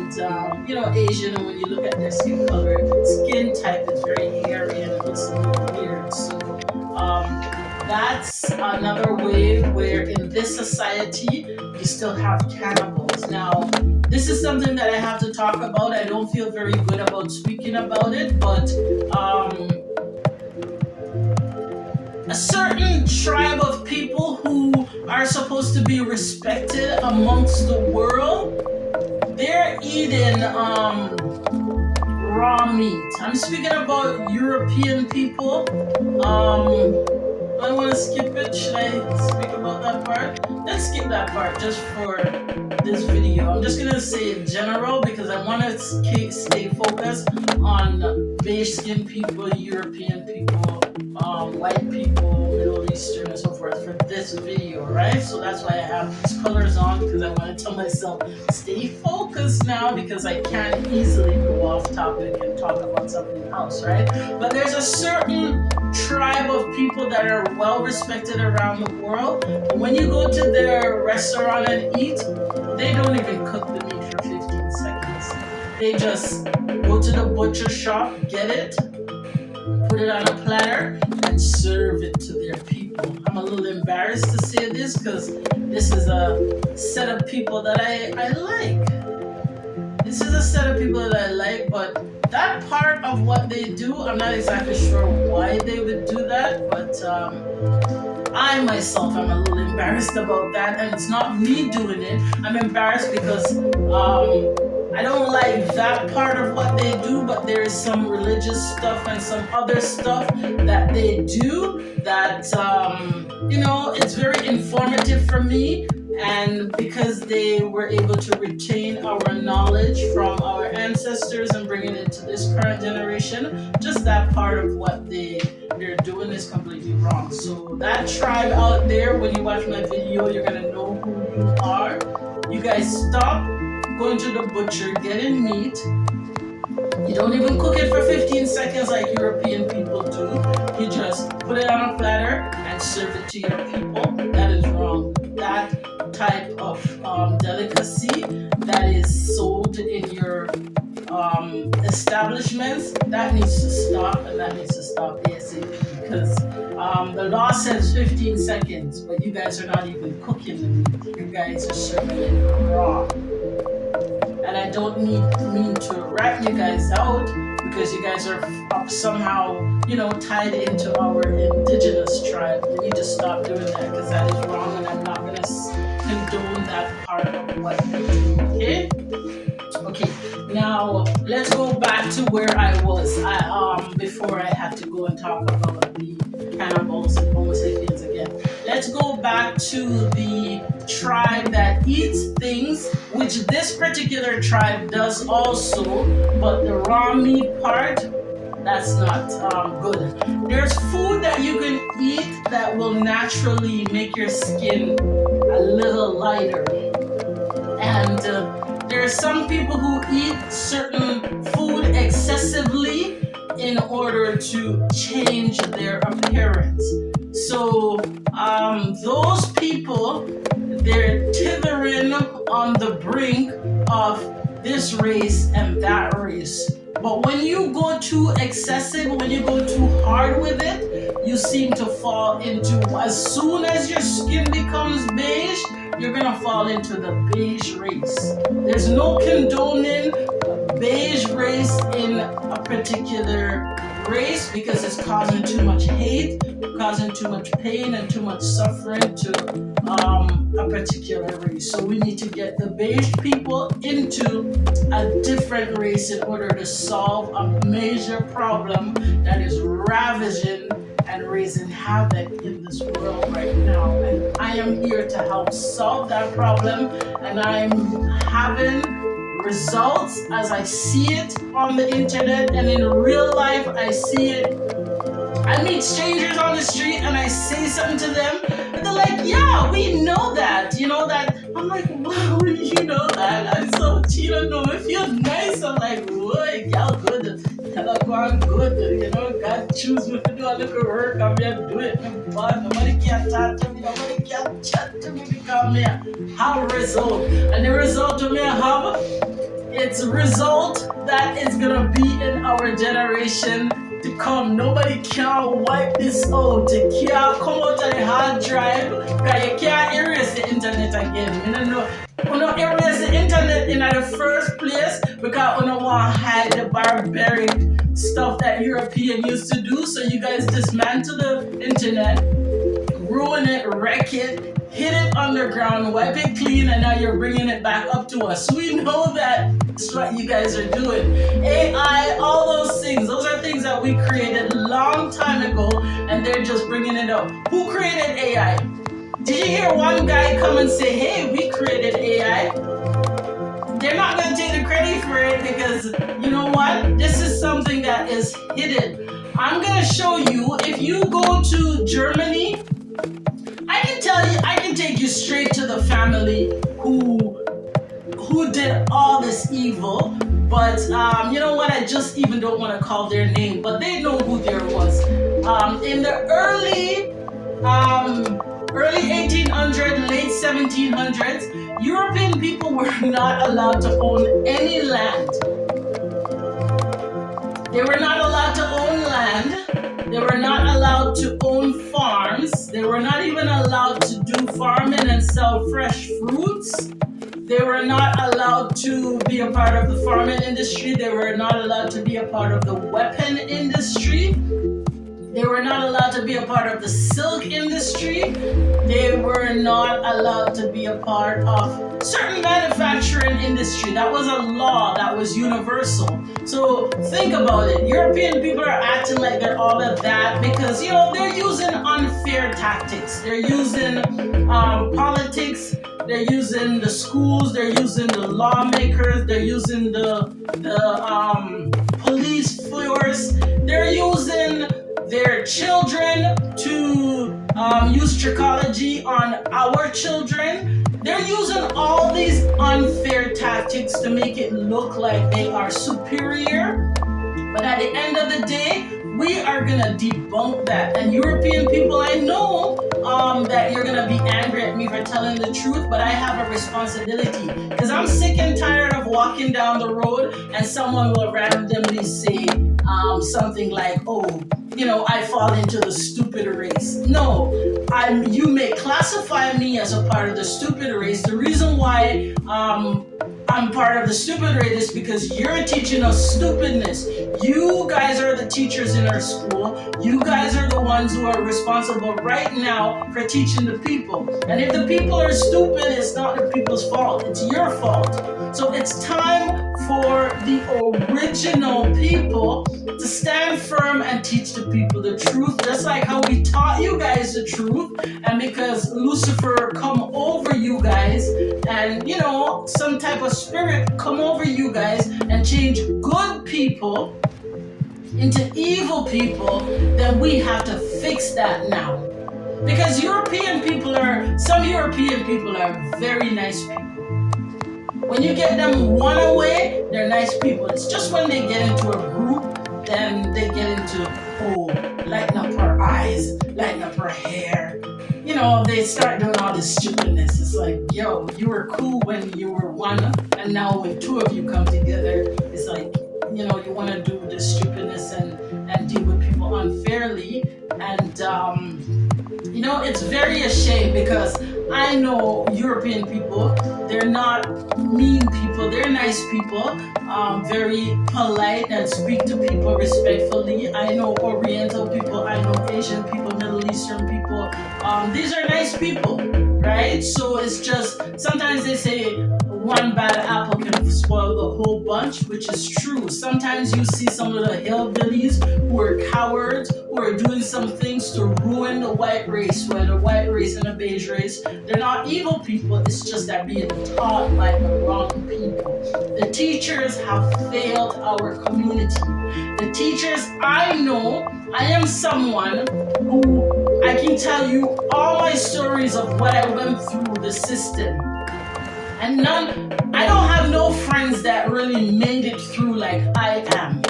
[SPEAKER 1] Asian. And when you look at their skin color, skin type is very hairy and it looks a little weird. So that's another way where in this society you still have cannibals. Now, this is something that I have to talk about. I don't feel very good about speaking about it, but a certain tribe of people who are supposed to be respected amongst the world, they're eating raw meat. I'm speaking about European people. I want to skip it. Should I speak about that part? Let's skip that part just for this video. I'm just going to say in general because I want to stay focused on beige skinned people, European people, white people, Middle Eastern, and so forth for this video, right? So that's why I have these colors on, because I want to tell myself, stay focused now, because I can't easily go off topic and talk about something else, right? But there's a certain tribe of people that are well respected around the world. When you go to their restaurant and eat, they don't even cook the meat for 15 seconds. They just go to the butcher shop, get it, put it on a platter, and serve it to their people. I'm a little embarrassed to say this because this is a set of people that I like. This is a set of people that I like, but that part of what they do, I'm not exactly sure why they would do that, but I myself am a little embarrassed about that, and it's not me doing it. I'm embarrassed because I don't like that part of what they do, but there is some religious stuff and some other stuff that they do that, it's very informative for me. And because they were able to retain our knowledge from our ancestors and bring it into this current generation, just that part of what they're doing is completely wrong. So that tribe out there, when you watch my video, you're going to know who you are. You guys stop going to the butcher, getting meat. You don't even cook it for 15 seconds like European people do. You just put it on a platter and serve it to your people. That is wrong. That type of delicacy that is sold in your establishments, that needs to stop, and that needs to stop ASAP, because the law says 15 seconds, but you guys are not even cooking the meat. You guys are serving it raw. And I don't mean to rat you guys out, because you guys are somehow, tied into our indigenous tribe. We need to stop doing that, because that is wrong, and I'm not going to condone that part of what you do, okay? Okay, now let's go back to where I was before I had to go and talk about the cannibals and Homo sapiens again. Let's go back to the tribe that eats things, which this particular tribe does also, but the raw meat part, that's not good. There's food that you can eat that will naturally make your skin a little lighter. And there are some people who eat certain food excessively in order to change their appearance. So those people, they're tethering on the brink of this race and that race. But when you go too excessive, when you go too hard with it, you seem to fall into, as soon as your skin becomes beige, you're gonna fall into the beige race. There's no condoning beige race in a particular race, because it's causing too much hate, causing too much pain and too much suffering to a particular race. So we need to get the beige people into a different race in order to solve a major problem that is ravaging and raising havoc in this world right now. And I am here to help solve that problem, and I'm having results as I see it on the internet and in real life. I see it. I meet strangers on the street and I say something to them, and they're like, "Yeah, we know that. You know that." I'm like, "Wow, you know that?" I'm so, you don't know, it feels nice. I'm like, "Boy, y'all good. Y'all going good. You know, God choose me to do a little work. I'm here to do it. But nobody can talk to me. Nobody can chat to me because me have a result. And the result of me have, it's a result that is gonna be in our generation to come. Nobody can wipe this out. You can't come out of the hard drive because you can't erase the internet again. You don't know. You don't erase the internet in the first place because you don't want to hide the barbaric stuff that European used to do. So you guys dismantle the internet, ruin it, wreck it, hit it underground, wipe it clean, and now you're bringing it back up to us. We know that it's what you guys are doing. AI, all those things, those are things that we created a long time ago, and they're just bringing it up. Who created AI? Did you hear one guy come and say, "Hey, we created AI"? They're not going to take the credit for it because, you know what? This is something that is hidden. I'm going to show you. If you go to Germany, I can tell you, I can take you straight to the family who did all this evil. But you know what? I just even don't want to call their name, but they know who there was. In the early 1800s, late 1700s, European people were not allowed to own any land. They were not allowed to own land. They were not allowed to own farms. They were not even allowed to do farming and sell fresh fruits. They were not allowed to be a part of the farming industry. They were not allowed to be a part of the weapon industry. They were not allowed to be a part of the silk industry. They were not allowed to be a part of certain manufacturing industry. That was a law that was universal. So think about it. European people are acting like they're all of that because, you know, they're using unfair tactics. They're using politics. They're using the schools. They're using the lawmakers. They're using the police force. They're using their children to use trichology on our children. They're using all these unfair tactics to make it look like they are superior. But at the end of the day, we are going to debunk that. And European people, I know that you're going to be angry at me for telling the truth, but I have a responsibility. Because I'm sick and tired of walking down the road and someone will randomly say something like, "Oh, you know, I fall into the stupid race." No, you may classify me as a part of the stupid race. The reason why I'm part of the stupid race is because you're teaching us stupidness. You guys are the teachers in our school. You guys are the ones who are responsible right now for teaching the people. And if the people are stupid, it's not the people's fault. It's your fault. So it's time for the original people to stand firm and teach the people the truth, just like how we taught you guys the truth. And because Lucifer come over you guys, and you know, some type of spirit come over you guys and change good people into evil people, then we have to fix that now. Because some European people are very nice people. When you get them one away, they're nice people. It's just when they get into a group, then they get into, "Oh, lighten up her eyes, lighten up her hair." You know, they start doing all this stupidness. It's like, yo, you were cool when you were one, and now when two of you come together, it's like, you know, you want to do this stupidness and deal with people unfairly. And, you know, it's very a shame because I know European people, they're not mean people, they're nice people, very polite and speak to people respectfully. I know Oriental people, I know Asian people, Middle Eastern people. These are nice people, right? So it's just sometimes they say one bad apple can spoil the whole bunch, which is true. Sometimes you see some of the hillbillies who are cowards, who are doing some things to ruin the white race, whether the white race and the beige race. They're not evil people, it's just that being taught by the wrong people. The teachers have failed our community. The teachers I know, I am someone who I can tell you all my stories of what I went through the system. And I don't have no friends that really made it through like I am.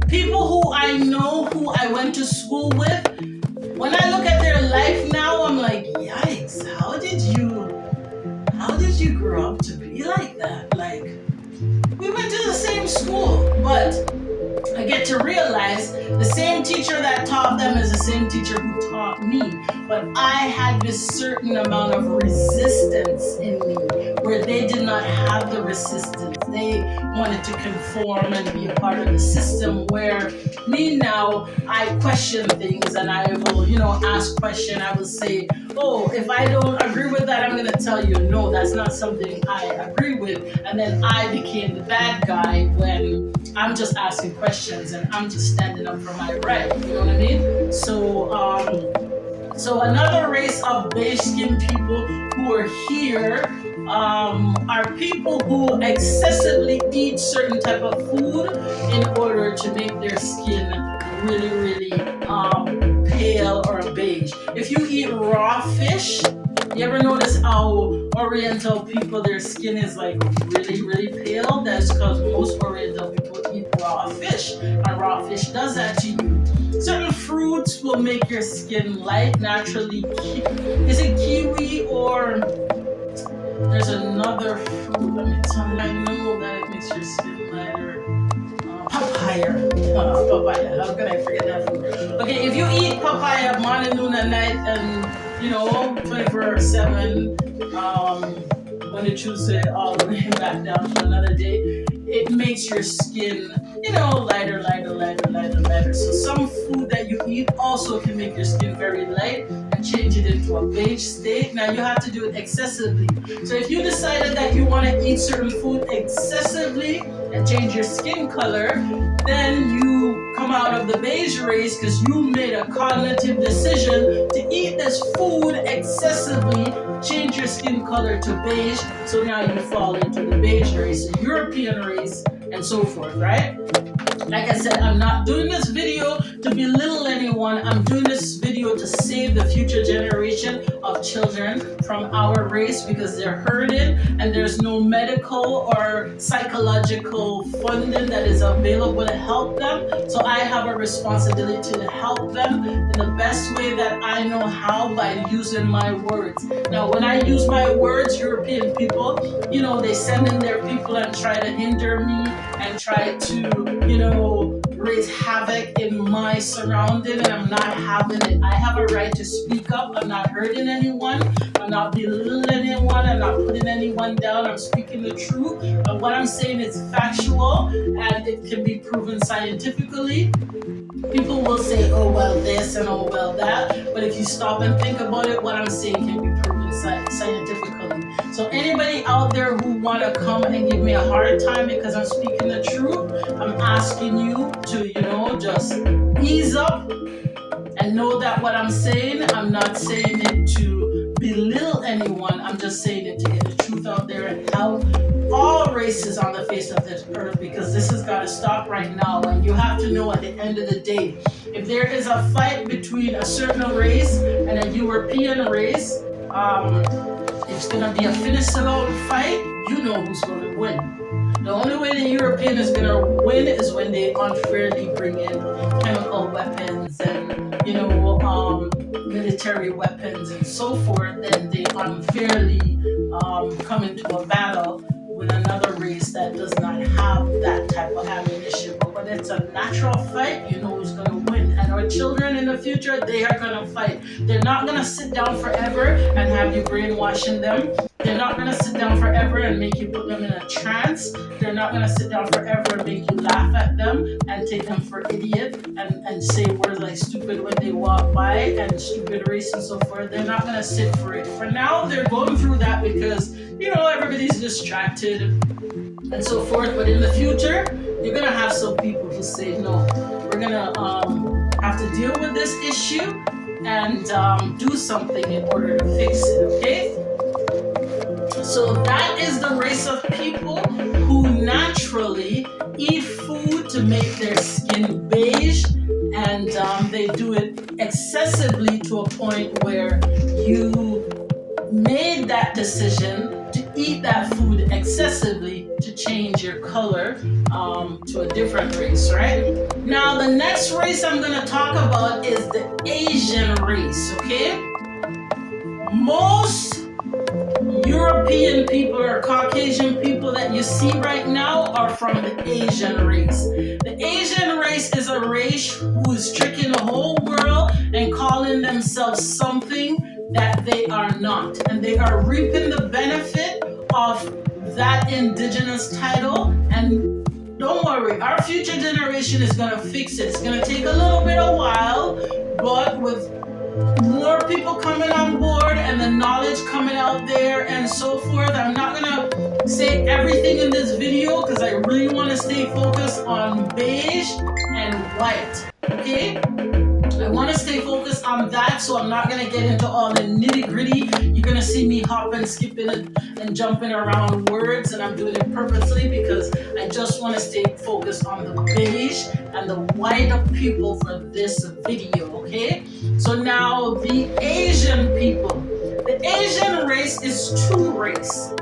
[SPEAKER 1] People who I know, who I went to school with, when I look at their life now, I'm like, yikes, how did you grow up to be like that? Like, we went to the same school, but I get to realize the same teacher that taught them is the same teacher who taught me. But I had this certain amount of resistance in me where they did not have the resistance. They wanted to conform and be a part of the system, where me now, I question things and I will, ask questions. I will say, oh, if I don't agree with that, I'm going to tell you, no, that's not something I agree with. And then I became the bad guy when I'm just asking questions and I'm just standing up for my right. You know what I mean? So another race of beige skinned people who are here are people who excessively eat certain type of food in order to make their skin really, really pale or beige. If you eat raw fish, you ever notice how Oriental people, their skin is like really, really pale? That's because most Oriental people eat raw fish, and raw fish does that to you. Certain fruits will make your skin light naturally. Is it kiwi or there's another fruit? Let me tell you, I know that it makes your skin lighter. Papaya. Papaya. How could I forget that fruit? Okay, if you eat papaya morning, noon, and night, and 24/7, Monday, Tuesday, all the way back down to another day, it makes your skin, lighter, lighter, lighter, lighter, lighter. So some food that you eat also can make your skin very light and change it into a beige state. Now you have to do it excessively. So if you decided that you want to eat certain food excessively and change your skin color, then you come out of the beige race because you made a cognitive decision to eat this food excessively, change your skin color to beige, so now you fall into the beige race, the European race, and so forth, right? Like I said, I'm not doing this video to belittle anyone. I'm doing this video to save the future generation of children from our race, because they're hurting and there's no medical or psychological funding that is available to help them. So I have a responsibility to help them in the best way that I know how, by using my words. Now, when I use my words, European people, they send in their people and try to hinder me and try to, raise havoc in my surrounding, and I'm not having it. I have a right to speak up. I'm not hurting anyone. I'm not belittling anyone. I'm not putting anyone down. I'm speaking the truth. And what I'm saying is factual and it can be proven scientifically. People will say, oh, well, this and oh, well, that. But if you stop and think about it, what I'm saying can be proven scientifically. So anybody out there who want to come and give me a hard time because I'm speaking the truth, I'm asking you to, just ease up and know that what I'm saying, I'm not saying it to belittle anyone. I'm just saying it to get the truth out there and help all races on the face of this earth, because this has got to stop right now. And you have to know, at the end of the day, if there is a fight between a certain race and a European race, it's going to be a finish alone fight. You know who's going to win. The only way the European is going to win is when they unfairly bring in chemical weapons and, military weapons and so forth. Then they unfairly come into a battle with another race that does not have that type of ammunition. But when it's a natural fight, you know who's going to win. And our children in the future, they are going to fight. They're not going to sit down forever and have you brainwashing them. They're not going to sit down forever and make you put them in a trance. They're not going to sit down forever and make you laugh at them and take them for idiot and say words like stupid when they walk by and stupid race and so forth. They're not going to sit for it. For now, they're going through that because, everybody's distracted and so forth. But in the future, you're going to have some people who say, no, we're going to have to deal with this issue and do something in order to fix it, okay? So that is the race of people who naturally eat food to make their skin beige, and they do it excessively to a point where you made that decision to eat that food excessively to change your color to a different race, right? Now, the next race I'm going to talk about is the Asian race, okay? Most European people or Caucasian people that you see right now are from the Asian race. The Asian race is a race who is tricking the whole world and calling themselves something that they are not. And they are reaping the benefit of that indigenous title. And don't worry, our future generation is going to fix it. It's going to take a little bit of while, but with more people coming on board and the knowledge coming out there and so forth. I'm not gonna say everything in this video because I really want to stay focused on beige and white, okay? I want to stay focused on that, so I'm not going to get into all the nitty gritty. You're going to see me hopping, skipping, and jumping around words, and I'm doing it purposely because I just want to stay focused on the beige and the white of people for this video, okay? So now the Asian people. The Asian race is two races.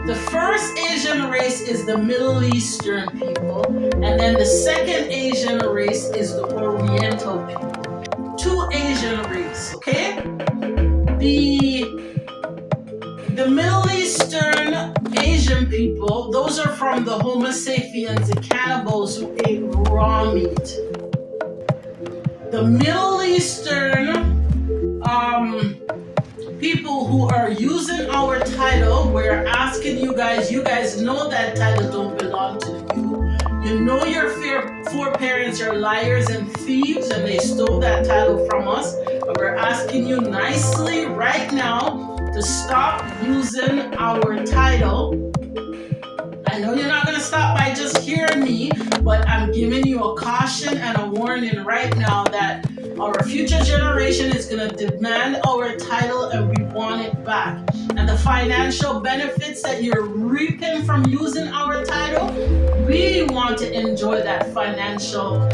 [SPEAKER 1] The first Asian race is the Middle Eastern people, and then the second Asian race is the Oriental people. Two Asian races, okay? The Middle Eastern Asian people, those are from the Homo sapiens, the cannibals who ate raw meat. The Middle Eastern people who are using our title, we're asking you guys know that title don't belong to you. You know your foreparents are liars and thieves and they stole that title from us. But we're asking you nicely right now to stop using our title. I know you're not going to stop by just hearing me, but I'm giving you a caution and a warning right now that our future generation is going to demand our title and we want it back. And the financial benefits that you're reaping from using our title, we want to enjoy that financial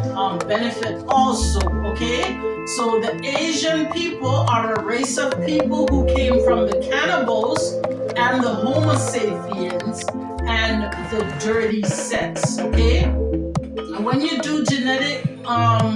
[SPEAKER 1] benefit also, okay? So the Asian people are a race of people who came from the cannibals and the Homo sapiens and the dirty sex, okay? And when you do genetic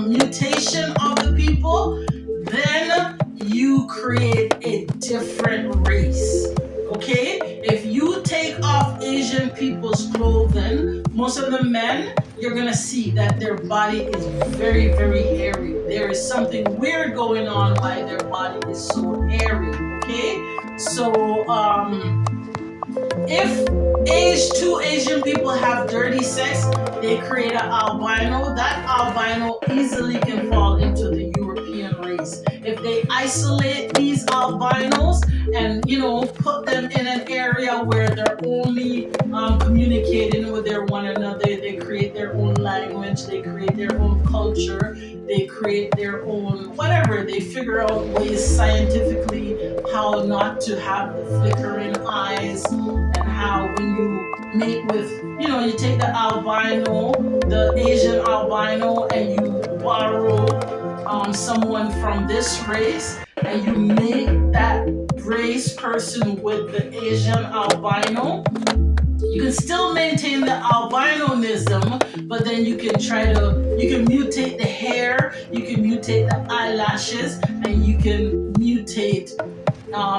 [SPEAKER 1] mutation of the people, then you create a different race, okay? If you take off Asian people's clothing, most of the men, you're gonna see that their body is very, very hairy. There is something weird going on why their body is so hairy, okay? So, if two Asian people have dirty sex, they create an albino. That albino easily can fall into the European race. If they isolate these albinos and put them in an area where they're only communicating with one another, they create their own language, they create their own culture, they create their own whatever. They figure out ways scientifically how not to have the flickering eyes, and how when you mate with, you take the albino, the Asian albino, and you borrow someone from this race, and you make that race person with the Asian albino. You can still maintain the albinoism, but then you can mutate the hair, you can mutate the eyelashes, and you can mutate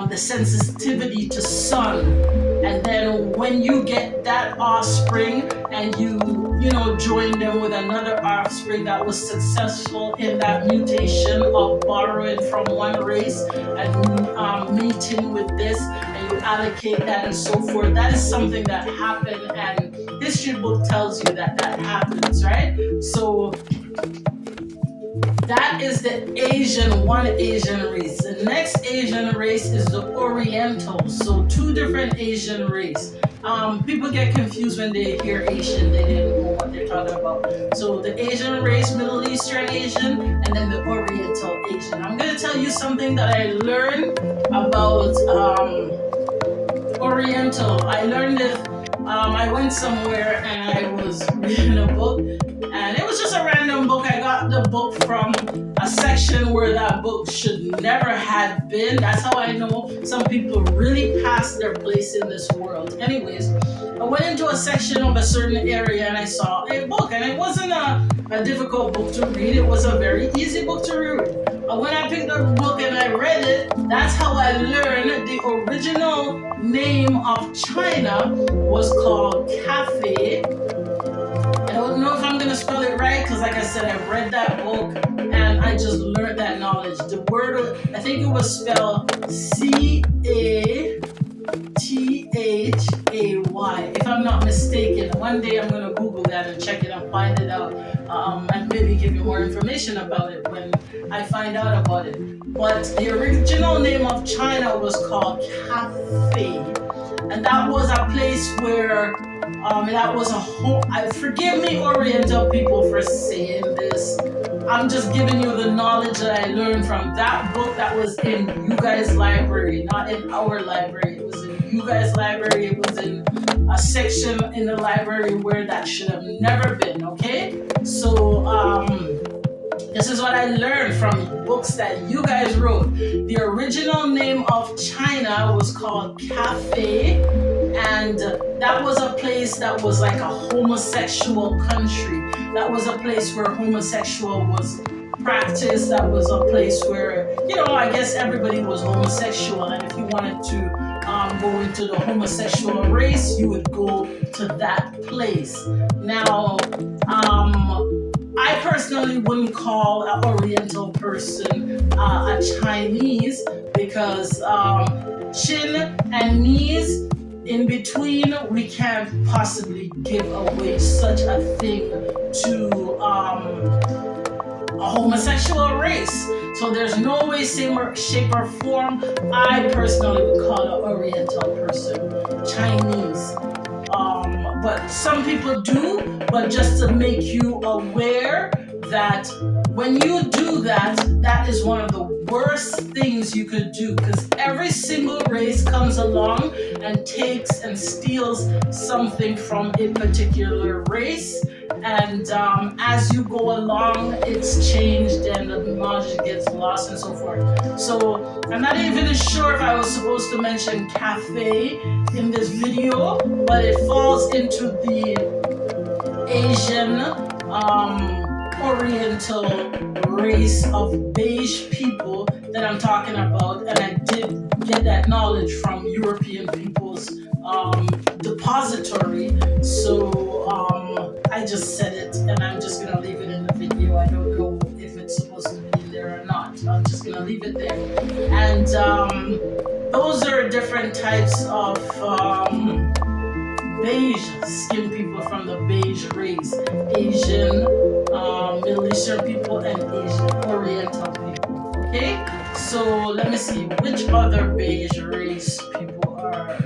[SPEAKER 1] the sensitivity to sun. And then when you get that offspring and you join them with another offspring that was successful in that mutation of borrowing from one race and mating with this, and you allocate that and so forth. That is something that happened, and history book tells you that that happens, right? So that is the one Asian race. The next Asian race is the Oriental. So two different Asian race. People get confused when they hear Asian. They didn't know what they're talking about. So the Asian race, Middle Eastern Asian, and then the Oriental Asian. I'm going to tell you something that I learned about Oriental. I learned it. I went somewhere and I was reading a book, and it was just a random book. I got the book from a section where that book should never have been. That's how I know some people really pass their place in this world. Anyways, I went into a section of a certain area and I saw a book, and it wasn't a difficult book to read. It was a very easy book to read. When I picked up the book and I read it, that's how I learned the original name of China was called Cathay. I don't know if I'm going to spell it right because, like I said, I read that book and I just learned that knowledge. The word, I think it was spelled Cathay, if I'm not mistaken. One day I'm going to Google that and check it and find it out, and maybe give you more information about it when I find out about it. But the original name of China was called Cathay, and that was a place where that was a whole. Forgive me, Oriental people, for saying this. I'm just giving you the knowledge that I learned from that book that was in you guys' library, not in our library. It was in you guys' library. It was in a section in the library where that should have never been, okay? So, this is what I learned from books that you guys wrote. The original name of China was called Cathay, and that was a place that was like a homosexual country. That was a place where homosexual was practiced. That was a place where, I guess everybody was homosexual, and if you wanted to go into the homosexual race, you would go to that place. Now, I personally wouldn't call an Oriental person a Chinese because chin and knees in between, we can't possibly give away such a thing to a homosexual race. So there's no way, shape, or form I personally would call an Oriental person Chinese. But some people do, but just to make you aware that when you do that, that is one of the worst things you could do, because every single race comes along and takes and steals something from a particular race, and as you go along, it's changed and the knowledge gets lost and so forth. So I'm not even sure if I was supposed to mention Cathay in this video, but it falls into the Asian Oriental race of beige people that I'm talking about, and I did get that knowledge from European people's depository. So I just said it, and I'm just gonna leave it in the video. I don't know if it's supposed to be in there or not. I'm just gonna leave it there. And those are different types of beige skin people from the beige race: Asian, Middle Eastern people, and Asian Oriental people. Okay, so let me see which other beige race people are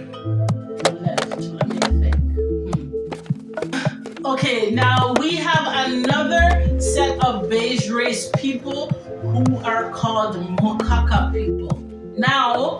[SPEAKER 1] left. Let me think. Okay, now we have another set of beige race people who are called macaca people. Now,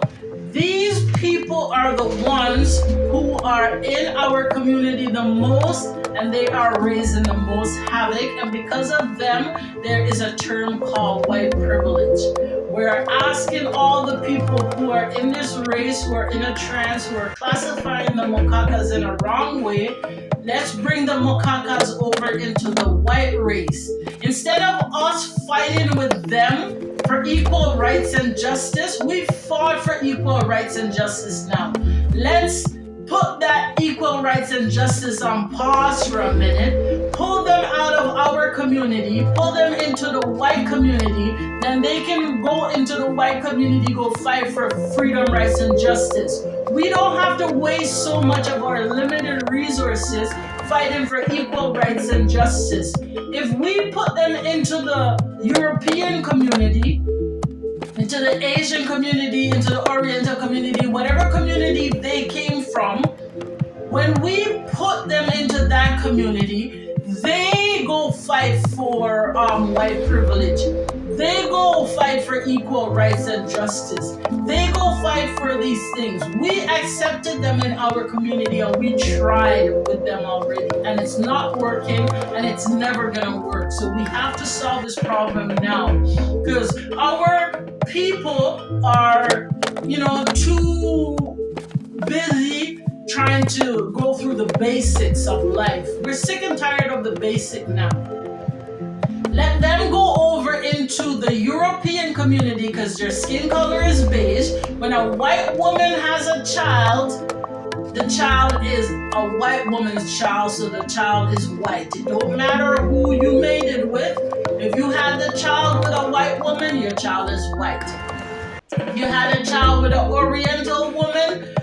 [SPEAKER 1] these people are the ones who are in our community the most, and they are raising the most havoc, and because of them, there is a term called white privilege. We're asking all the people who are in this race, who are in a trance, who are classifying the macacas in a wrong way, let's bring the macacas over into the white race. Instead of us fighting with them for equal rights and justice, we fought for equal rights and justice now. Let's put that equal rights and justice on pause for a minute, pull them out of our community, pull them into the white community, then they can go into the white community, go fight for freedom, rights, and justice. We don't have to waste so much of our limited resources fighting for equal rights and justice. If we put them into the European community, into the Asian community, into the Oriental community, whatever community they came from, when we put them into that community, they go fight for white privilege. They go fight for equal rights and justice. They go fight for these things. We accepted them in our community and we tried with them already, and it's not working and it's never gonna work. So we have to solve this problem now, because our people are, too busy trying to go through the basics of life. We're sick and tired of the basic now. Let them go over into the European community because their skin color is beige. When a white woman has a child, the child is a white woman's child, so the child is white. It don't matter who you made it with. If you had the child with a white woman, your child is white. If you had a child with an Oriental woman,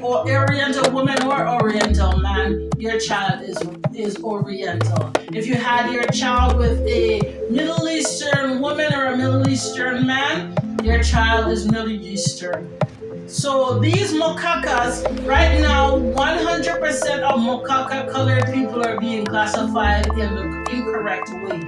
[SPEAKER 1] or Oriental woman or Oriental man, your child is Oriental. If you had your child with a Middle Eastern woman or a Middle Eastern man, your child is Middle Eastern. So these Mokakas, right now, 100% of Mokaka colored people are being classified in the incorrect way.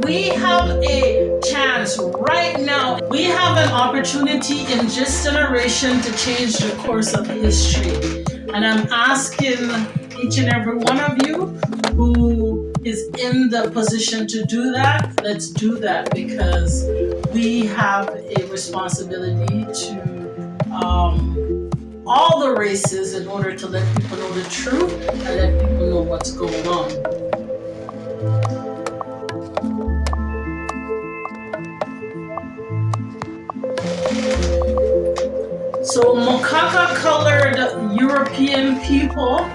[SPEAKER 1] We have a chance right now. We have an opportunity in this generation to change the course of history. And I'm asking each and every one of you who is in the position to do that, let's do that, because we have a responsibility to all the races in order to let people know the truth and let people know what's going on. So Mokaka colored European people,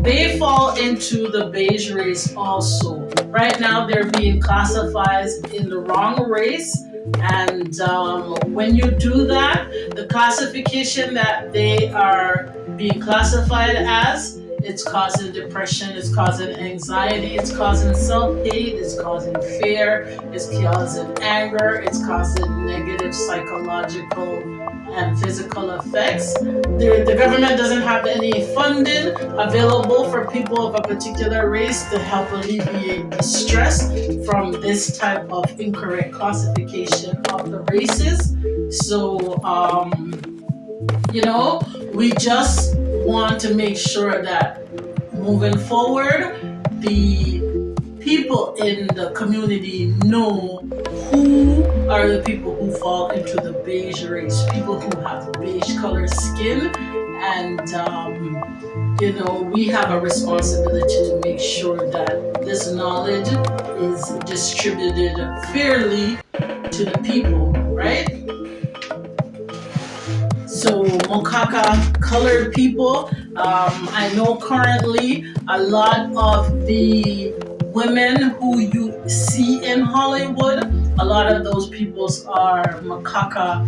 [SPEAKER 1] they fall into the beige race also. Right now they're being classified in the wrong race, and when you do that, the classification that they are being classified as, it's causing depression, it's causing anxiety, it's causing self-hate, it's causing fear, it's causing anger, it's causing negative psychological and physical effects. The government doesn't have any funding available for people of a particular race to help alleviate the stress from this type of incorrect classification of the races. So, we just want to make sure that moving forward, the people in the community know who are the people who fall into the beige race, people who have beige colored skin, and we have a responsibility to make sure that this knowledge is distributed fairly to the people, right? So Mokaka colored people, I know currently a lot of the women who you see in Hollywood, a lot of those peoples are Mokaka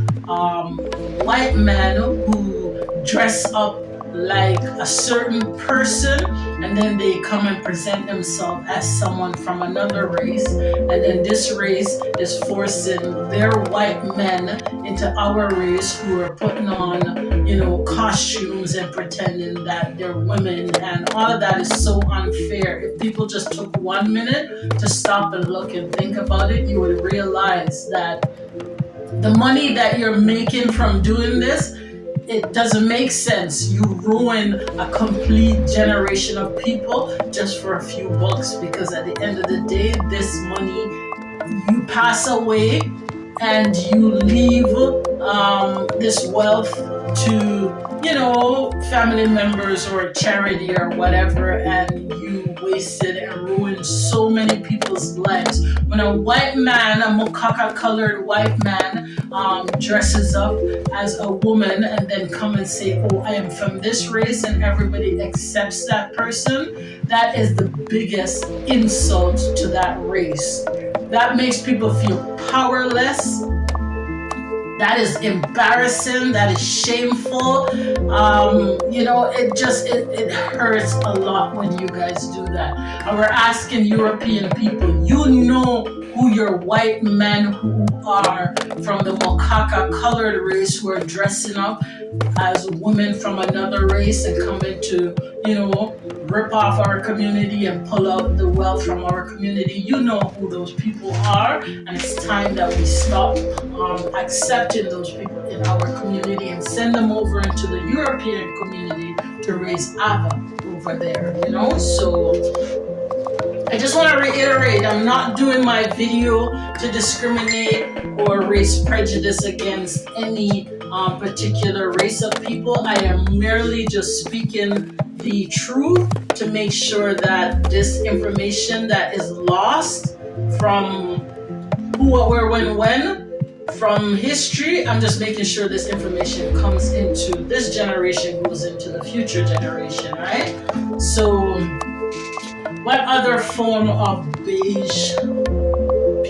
[SPEAKER 1] white men who dress up like a certain person, and then they come and present themselves as someone from another race, and then this race is forcing their white men into our race, who are putting on costumes and pretending that they're women, and all of that is so unfair. If people just took 1 minute to stop and look and think about it, you would realize that the money that you're making from doing this, it doesn't make sense. You ruin a complete generation of people just for a few bucks, because at the end of the day, this money, you pass away and you leave this wealth to, family members or charity or whatever, and you wasted and ruined so many people's lives. When a white man, a mokaka colored white man, dresses up as a woman and then come and say, oh, I am from this race, and everybody accepts that person, that is the biggest insult to that race. That makes people feel powerless. That is embarrassing. That is shameful. It hurts a lot when you guys do that. And we're asking European people, you know who your white men who are from the Mokaka colored race who are dressing up as women from another race and coming to, rip off our community and pull out the wealth from our community. You know who those people are, and it's time that we stop accepting those people in our community and send them over into the European community to raise havoc over there. So I just want to reiterate, I'm not doing my video to discriminate or raise prejudice against any particular race of people. I am merely just speaking the truth to make sure that this information that is lost from who, what, where, when, from history, I'm just making sure this information comes into this generation, goes into the future generation, right? So, what other form of beige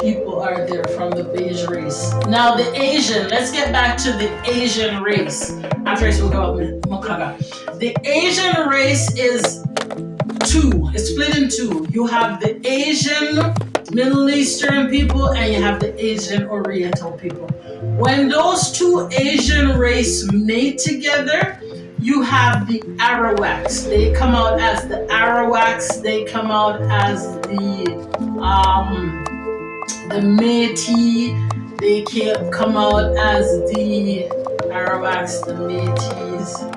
[SPEAKER 1] people are there from the beige race? Now, the Asian, let's get back to the Asian race. After this, we'll go with Mokaka. The Asian race is two. It's split in two. You have the Asian Middle Eastern people and you have the Asian Oriental people. When those two Asian race mate together, you have the Arawaks. They come out as the Arawaks. They come out as the Métis. They come out as the Arawaks, the Métis.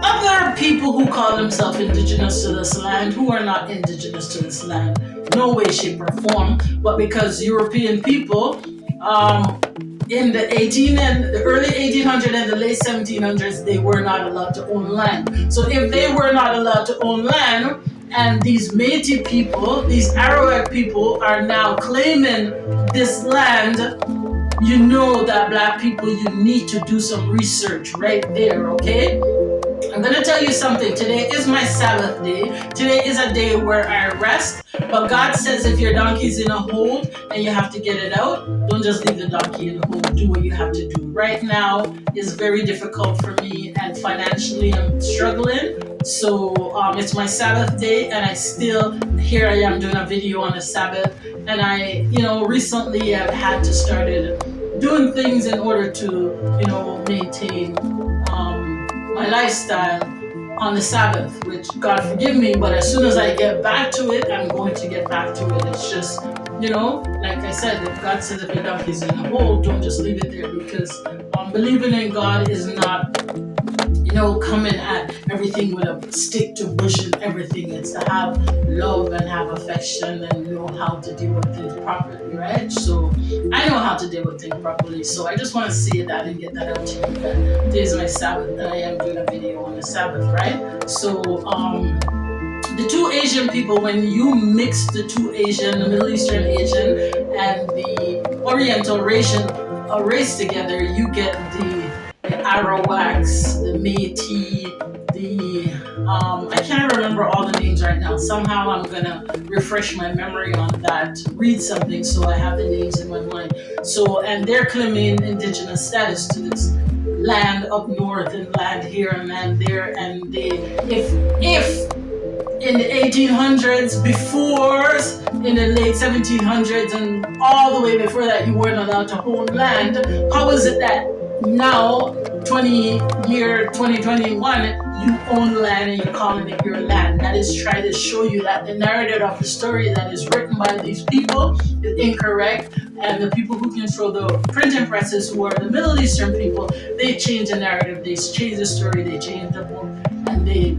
[SPEAKER 1] Other people who call themselves indigenous to this land, who are not indigenous to this land, no way, shape, or form, but because European people, in the early 1800s and the late 1700s, they were not allowed to own land. So if they were not allowed to own land, and these Métis people, these Arawak people are now claiming this land, you know that black people, you need to do some research right there, okay? I'm going to tell you something. Today is my Sabbath day. Today is a day where I rest. But God says if your donkey's in a hold and you have to get it out, don't just leave the donkey in the hold. Do what you have to do. Right now is very difficult for me, and financially I'm struggling. So it's my Sabbath day, and here I am doing a video on the Sabbath. And I, recently I've had to start doing things in order to, maintain my lifestyle on the Sabbath, which God forgive me, but as soon as I get back to it, I'm going to get back to it. It's just, like I said, if God says if your donkey's in a hole, don't just leave it there, because believing in God is not, coming at everything with a stick to bush and everything. It's to have love and have affection and know how to deal with things properly, right? So I know how to deal with things properly. So I just want to say that and get that out to you, that today is my Sabbath and I am doing a video on the Sabbath, right? So the two Asian people, when you mix the two Asian, the Middle Eastern Asian and the Oriental race together, you get the Arawaks, the Métis, I can't remember all the names right now. Somehow I'm gonna refresh my memory on that, read something so I have the names in my mind. So, and they're claiming indigenous status to this land up north and land here and land there. And they, if in the 1800s, before, in the late 1700s, and all the way before that, you weren't allowed to own land, how is it that now, 2021, you own land and you're calling it your land? That is trying to show you that the narrative of the story that is written by these people is incorrect, and the people who control the printing presses, who are the Middle Eastern people, they change the narrative, they change the story, they change the book, and they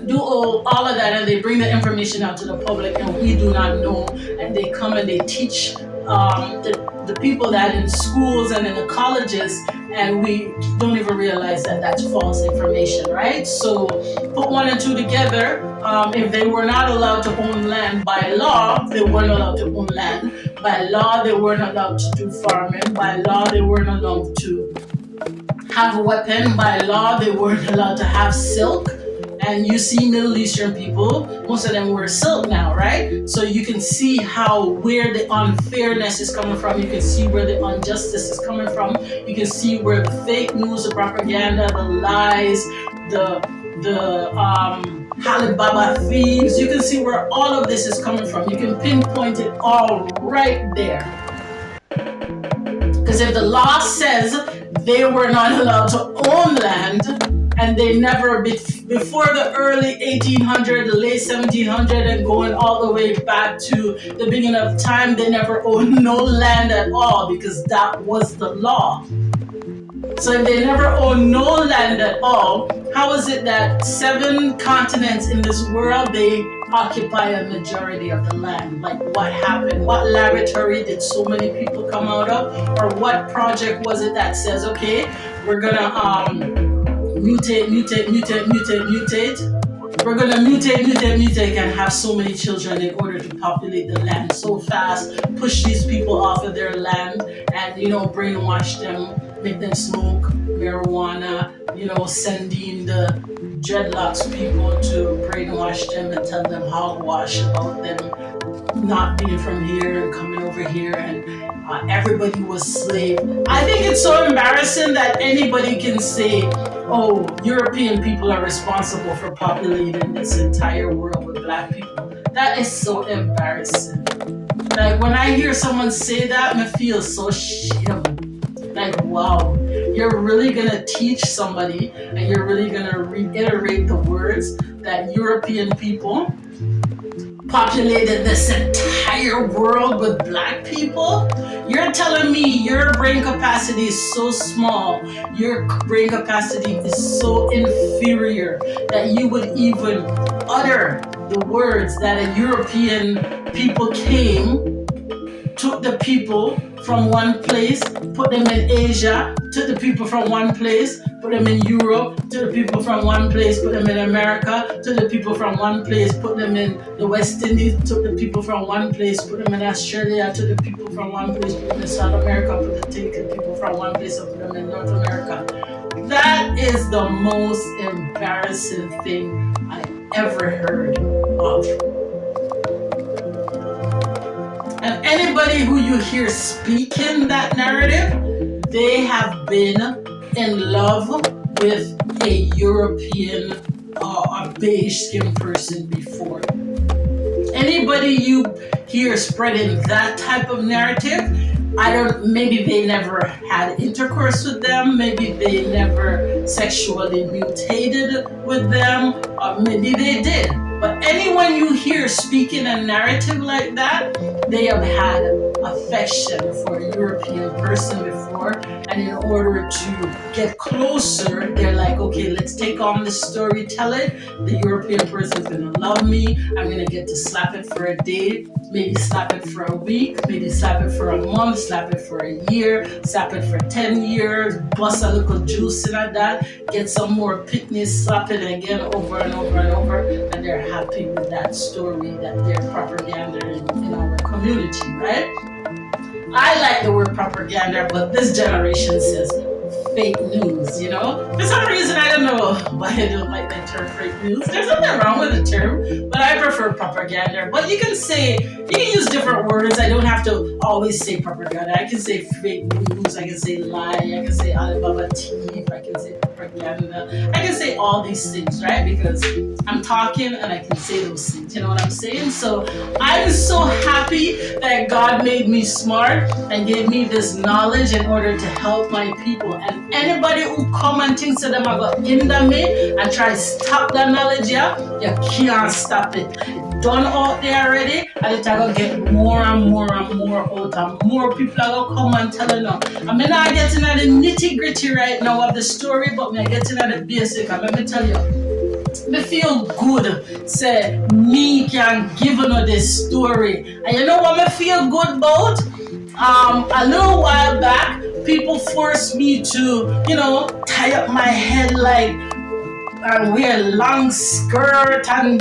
[SPEAKER 1] do all of that, and they bring the information out to the public, and we do not know, and they come and they teach the people that in schools and in the colleges, and we don't even realize that that's false information, right? So put one and two together. If they were not allowed to own land by law, they weren't allowed to own land. By law, they weren't allowed to do farming. By law, they weren't allowed to have a weapon. By law, they weren't allowed to have silk. And you see Middle Eastern people, most of them wear silk now, right? So you can see where the unfairness is coming from. You can see where the injustice is coming from. You can see where the fake news, the propaganda, the lies, the Alibaba thieves. You can see where all of this is coming from. You can pinpoint it all right there. Because if the law says they were not allowed to own land, and they never, before the early 1800s, the late 1700s, and going all the way back to the beginning of time, they never owned no land at all, because that was the law. So if they never owned no land at all, how is it that 7 continents in this world, they occupy a majority of the land? Like, what happened? What laboratory did so many people come out of? Or what project was it that says, okay, we're gonna mutate. We're gonna mutate and have so many children in order to populate the land so fast, push these people off of their land, and brainwash them, make them smoke marijuana, sending the dreadlocks people to brainwash them and tell them hogwash about them not being from here and coming over here, and everybody was slave. I think it's so embarrassing that anybody can say, oh, European people are responsible for populating this entire world with black people. That is so embarrassing. Like, when I hear someone say that, I feel so shame. Like, wow, you're really gonna teach somebody, and you're really gonna reiterate the words that European people populated this entire world with black people? You're telling me your brain capacity is so small, your brain capacity is so inferior, that you would even utter the words that a European people came, took the people from one place, put them in Asia, took the people from one place, put them in Europe, took the people from one place, put them in America, took the people from one place, put them in the West Indies, took the people from one place, put them in Australia, took the people from one place, put them in South America, take the people from one place and put them in North America. That is the most embarrassing thing I ever heard of. And anybody who you hear speaking that narrative, they have been in love with a European a beige skinned person before. Anybody you hear spreading that type of narrative, maybe they never had intercourse with them, maybe they never sexually mutated with them, or maybe they did. But anyone you hear speaking a narrative like that, they have had affection for a European person before, and in order to get closer, they're like, okay, let's take on the storytelling. The European person's gonna love me. I'm gonna get to slap it for a day, maybe slap it for a week, maybe slap it for a month, slap it for a year, slap it for 10 years, bust a little juice in that, get some more pitness, slap it again over and over and over, and they're happy with that story that they're propaganda in our community, right? I like the word propaganda, but this generation says fake news, For some reason, I don't know why I don't like that term fake news. There's nothing wrong with the term, but I prefer propaganda. But you can use different words. I don't have to always say propaganda. I can say fake news, I can say lie, I can say Alibaba thief, I can say propaganda. I can say all these things, right? Because I'm talking and I can say those things, you know what I'm saying? So I'm so happy that God made me smart and gave me this knowledge in order to help my people. And anybody who come and thinks that them are going to hinder me and try to stop that knowledge, you can't stop it. It's done out there already, and it's going to get more and more and more out, and more people are going to come and tell you now. I'm not getting at the nitty gritty right now of the story, but I'm getting at the basic. And let me tell you, me feel good, say me can give you this story. And you know what me feel good about? A little while back, people forced me to, tie up my head like and wear long skirt and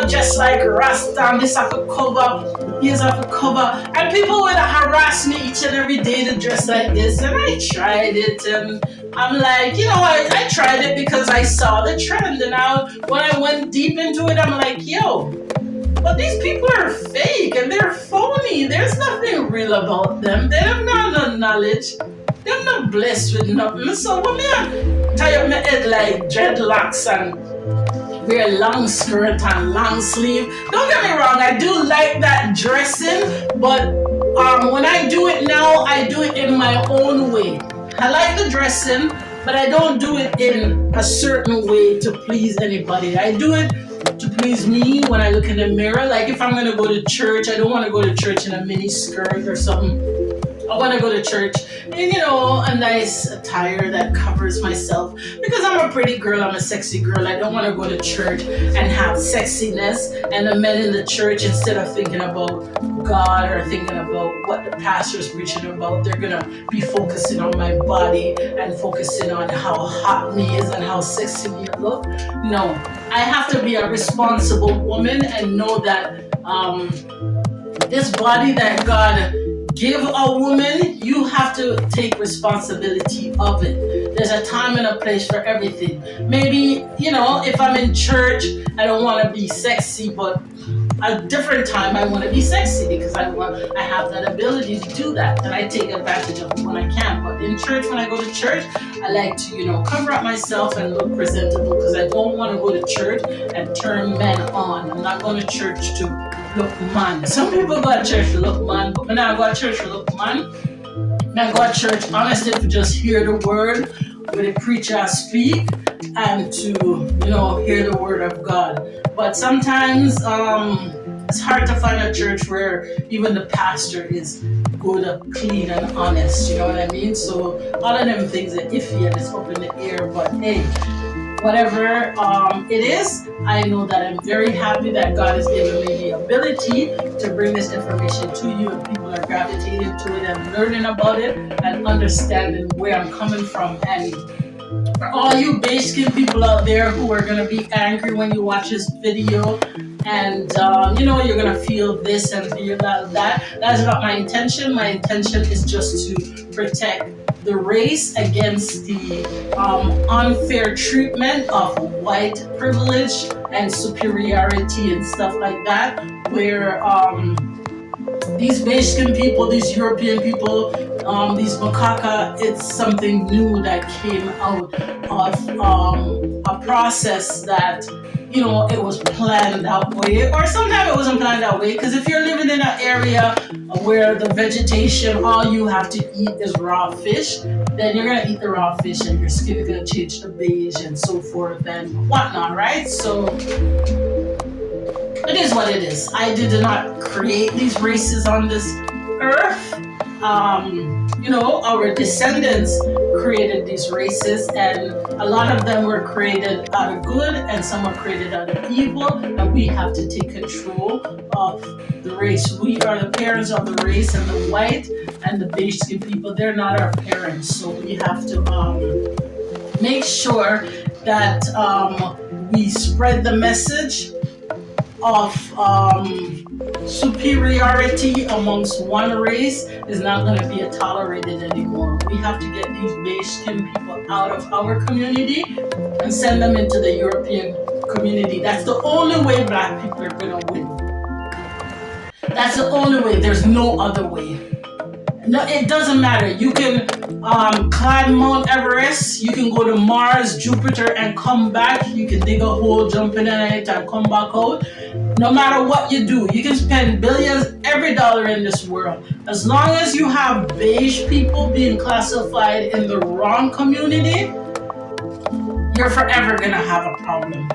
[SPEAKER 1] just like Rasta and this have to cover, here's have to cover, and people would harass me each and every day to dress like this, and I tried it, and I'm like, I tried it because I saw the trend, and now when I went deep into it, I'm like, yo, but these people are fake and they're phony. There's nothing real about them. They don't have no knowledge. They're not blessed with nothing. So when I tie up my head like dreadlocks and wear long skirt and long sleeve, don't get me wrong, I do like that dressing, but when I do it now, I do it in my own way. I like the dressing, but I don't do it in a certain way to please anybody. I do it to please me when I look in the mirror. Like if I'm gonna go to church, I don't want to go to church in a mini skirt or something. I want to go to church in, a nice attire that covers myself because I'm a pretty girl, I'm a sexy girl. I don't want to go to church and have sexiness and the men in the church, instead of thinking about God or thinking about what the pastor's preaching about, they're going to be focusing on my body and focusing on how hot me is and how sexy me look. No, I have to be a responsible woman and know that this body that God give a woman, you have to take responsibility of it. There's a time and a place for everything. Maybe, if I'm in church, I don't want to be sexy, but a different time I want to be sexy because I have that ability to do that, and I take advantage of it when I can. But in church, when I go to church, I like to, cover up myself and look presentable because I don't want to go to church and turn men on. I'm not going to church to look man. Some people go to church to look man, but when I go to church to look man, I go to church honestly to just hear the word when the preacher speak and to hear the word of God. But sometimes it's hard to find a church where even the pastor is good, clean, and honest. You know what I mean? So all of them things are iffy and it's up in the air. But hey, whatever it is, I know that I'm very happy that God has given me the ability to bring this information to you, and people are gravitating to it and learning about it and understanding where I'm coming from. And for all you beige skin people out there who are going to be angry when you watch this video and you're going to feel this and feel that, that's not my intention. My intention is just to protect the race against the unfair treatment of white privilege and superiority and stuff like that, where these beige skin people, these European people, these macaca, it's something new that came out of a process that it was planned that way, or sometimes it wasn't planned that way, because if you're living in an area where the vegetation, all you have to eat is raw fish, then you're going to eat the raw fish and your skin is going to change to beige and so forth and whatnot, right? So it is what it is. I did not create these races on this earth. Our descendants created these races, and a lot of them were created out of good and some were created out of evil, and we have to take control of the race. We are the parents of the race, and the white and the beige skin people, they're not our parents. So we have to make sure that we spread the message of superiority amongst one race is not going to be tolerated anymore. We have to get these beige skin people out of our community and send them into the European community. That's the only way black people are going to win. That's the only way. There's no other way. No, it doesn't matter. You can climb Mount Everest, you can go to Mars, Jupiter, and come back. You can dig a hole, jump in it, and come back out. No matter what you do, you can spend billions, every dollar in this world. As long as you have beige people being classified in the wrong community, you're forever gonna have a problem.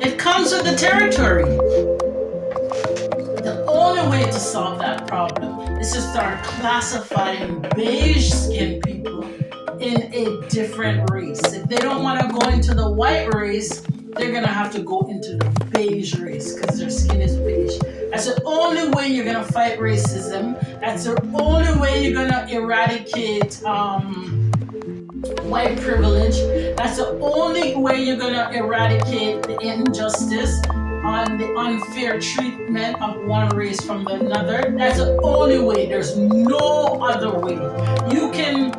[SPEAKER 1] It comes with the territory. The only way to solve that problem is to start classifying beige skin people in a different race. If they don't want to go into the white race, they're gonna have to go into the beige race because their skin is beige. That's the only way you're gonna fight racism. That's the only way you're gonna eradicate white privilege. That's the only way you're gonna eradicate the injustice on the unfair treatment of one race from another. That's the only way. There's no other way. You can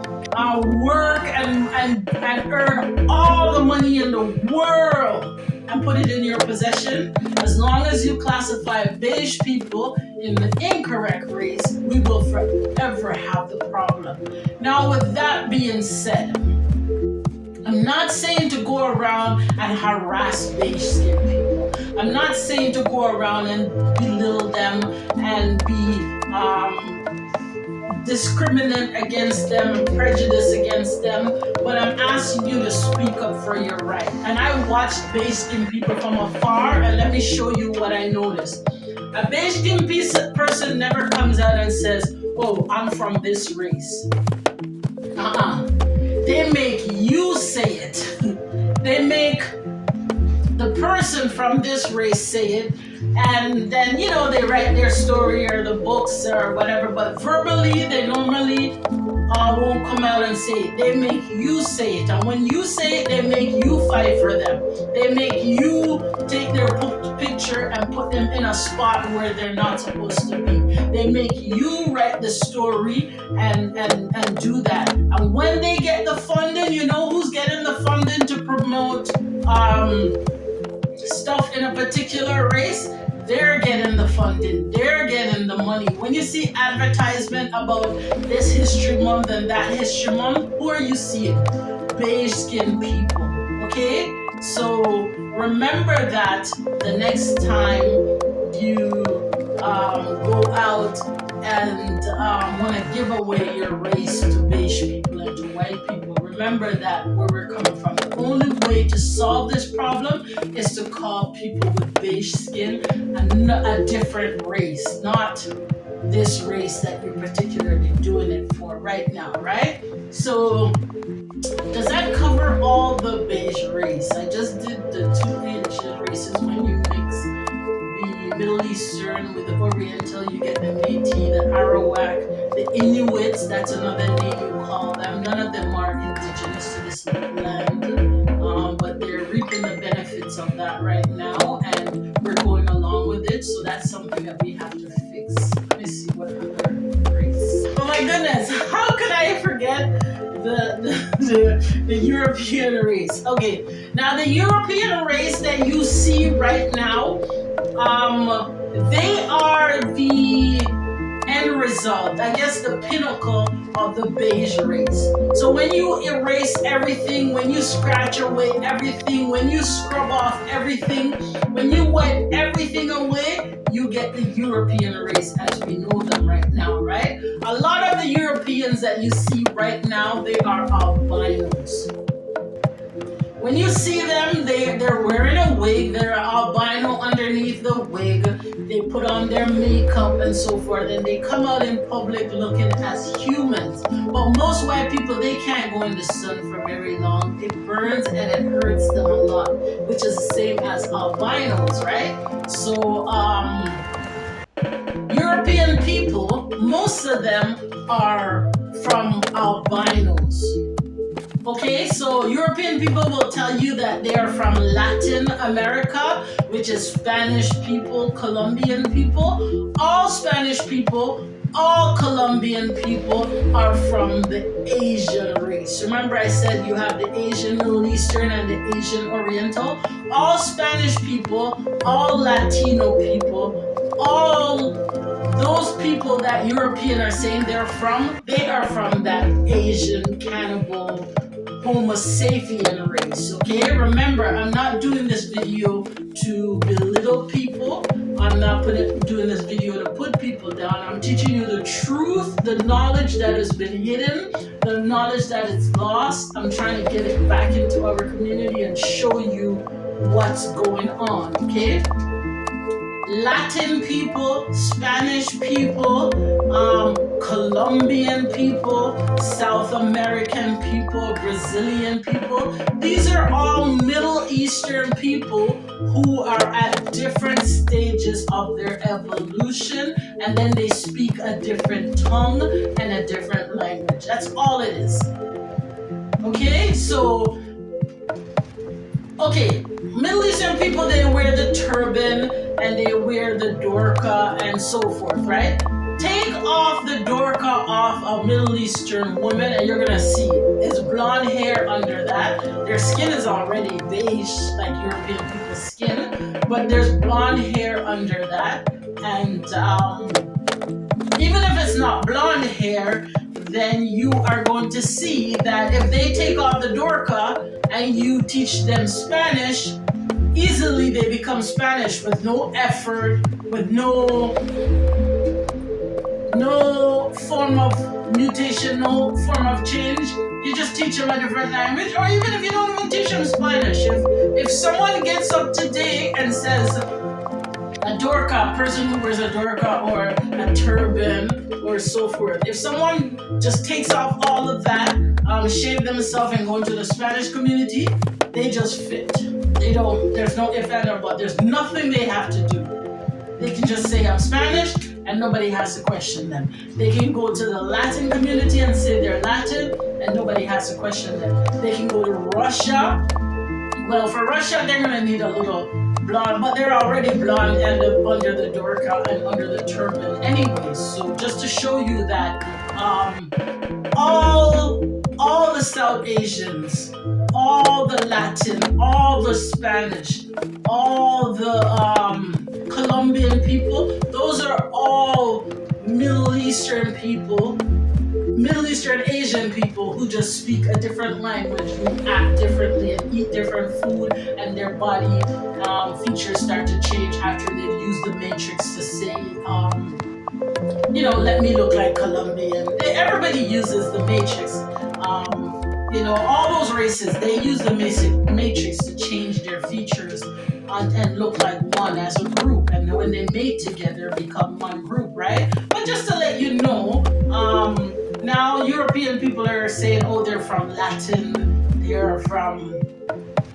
[SPEAKER 1] work and earn all the money in the world and put it in your possession. As long as you classify beige people in the incorrect race, we will forever have the problem. Now, with that being said, I'm not saying to go around and harass beige skin people. I'm not saying to go around and belittle them and be discriminate against them and prejudice against them, but I'm asking you to speak up for your right. And I watched beige skin people from afar, and let me show you what I noticed. A beige skin person never comes out and says, oh, I'm from this race. They make you say it. They make the person from this race say it, and then they write their story or the books or whatever, but verbally they normally won't come out and say it. They make you say it, and when you say it, they make you fight for them. They make you take their picture and put them in a spot where they're not supposed to be. They make you write the story and do that. And when they get the funding, you know who's getting the funding to promote stuff in a particular race? They're getting the funding. They're getting the money. When you see advertisement about this history month and that history month, who are you seeing? Beige skin people. Okay? So remember that the next time you go out and want to give away your race to beige people and to white people, remember that where we're coming from. The only way to solve this problem is to call people with beige skin a different race, not this race that you're particularly doing it for right now, right? So does that cover all the beige race? I just did the two Asian races. When you mix the Middle Eastern with the Oriental, you get the Métis, the Arawak, the Inuits, that's another name you call them. None of them are indigenous to this land, but they're reaping the benefits of that right now, and we're going along with it, so that's something that we have to fix. Let me see what other race. Oh my goodness, how could I forget the European race? Okay, now the European race that you see right now, they are the end result, I guess the pinnacle of the beige race. So when you erase everything, when you scratch away everything, when you scrub off everything, when you wipe everything away, you get the European race as we know them right now, right? A lot of the Europeans that you see right now, they are albinos. When you see them, they're wearing a wig, they're albino underneath the wig, they put on their makeup and so forth, and they come out in public looking as humans. But most white people, they can't go in the sun for very long. It burns and it hurts them a lot, which is the same as albinos, right? So, European people, most of them are from albinos. Okay, so European people will tell you that they are from Latin America, which is Spanish people, Colombian people. All Spanish people, all Colombian people are from the Asian race. Remember I said you have the Asian Middle Eastern and the Asian Oriental. All Spanish people, all Latino people, all those people that European are saying they are from that Asian cannibal Homo sapien race, okay? Remember, I'm not doing this video to belittle people. I'm not doing this video to put people down. I'm teaching you the truth, the knowledge that has been hidden, the knowledge that is lost. I'm trying to get it back into our community and show you what's going on, okay? Latin people, Spanish people, Colombian people, South American people, Brazilian people. These are all Middle Eastern people who are at different stages of their evolution, and then they speak a different tongue and a different language. That's all it is. Okay, so okay, Middle Eastern people, they wear the turban and they wear the dorka and so forth, right? Take off the dorka off a Middle Eastern woman and you're gonna see it's blonde hair under that. Their skin is already beige, like European people's skin, but there's blonde hair under that. And even if it's not blonde hair, then you are going to see that if they take off the dorka and you teach them Spanish, easily they become Spanish with no effort, with no form of mutation, no form of change. You just teach them a different language, or even if you don't even teach them Spanish. If someone gets up today and says a dorka, a person who wears a dorka or a turban or so forth, if someone just takes off all of that, shave themselves and go into the Spanish community, they just fit. They don't, there's no if and or but, there's nothing they have to do. They can just say I'm Spanish and nobody has to question them. They can go to the Latin community and say they're Latin and nobody has to question them. They can go to Russia. Well, for Russia, they're gonna need a little blonde, but they're already blonde and under the dorka and under the turban anyway. So just to show you that all the South Asians, all the Latin, all the Spanish, all the Colombian people, those are all Middle Eastern people, Middle Eastern Asian people who just speak a different language, who act differently and eat different food, and their body features start to change after they've used the matrix to say, let me look like Colombian. Everybody uses the matrix. All those races, they use the matrix to change their features and look like one as a group. And when they mate together, become one group, right? But just to let you know, now European people are saying, oh, they're from Latin, they're from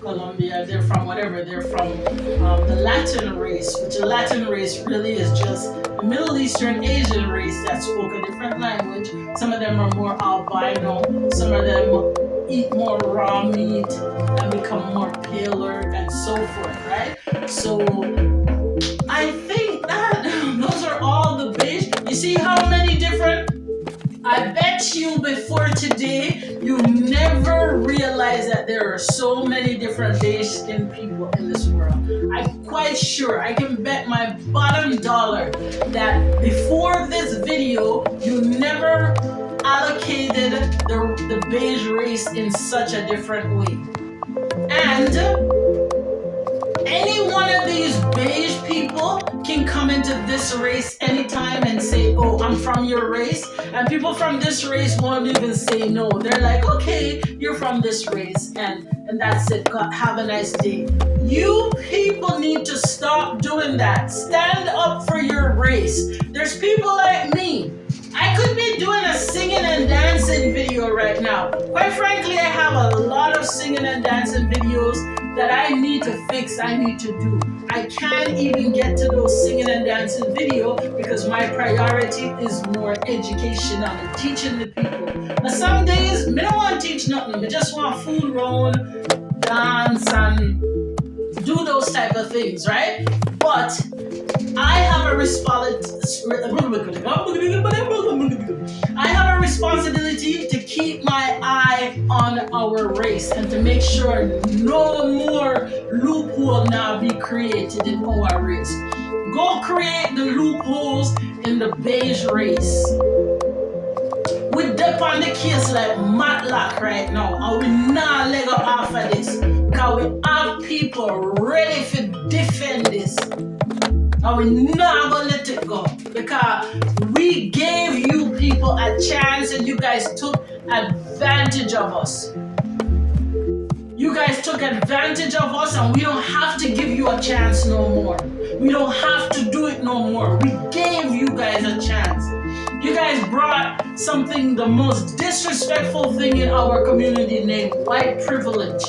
[SPEAKER 1] Colombia, they're from whatever, they're from the Latin race, which the Latin race really is just a Middle Eastern Asian race that spoke a different language. Some of them are more albino, some of them eat more raw meat and become more paler and so forth, right? So I think that those are all the beige. You see how many different, I bet you before today, you never realized that there are so many different beige skinned people in this world. I'm quite sure, I can bet my bottom dollar that before this video, you never allocated the beige race in such a different way. And any one of these beige people can come into this race anytime and say, oh, I'm from your race. And people from this race won't even say no. They're like, okay, you're from this race. And that's it. Have a nice day. You people need to stop doing that. Stand up for your race. There's people like me. I could be doing a singing and dancing video right now. Quite frankly, I have a lot of singing and dancing videos that I need to fix, I need to do. I can't even get to those singing and dancing video because my priority is more educational and teaching the people. But some days, I don't want to teach nothing. I just want food round, dance, and do those type of things, right? But I have a responsibility to keep my eye on our race and to make sure no more loophole now be created in our race. Go create the loopholes in the beige race. We dip on the case like Matlock right now, and we not let go off of this because we have people ready to defend this. And we not gonna let it go because we gave you people a chance and you guys took advantage of us. You guys took advantage of us and we don't have to give you a chance no more. We don't have to do it no more. We gave you guys a chance. You guys brought something, the most disrespectful thing in our community named white privilege.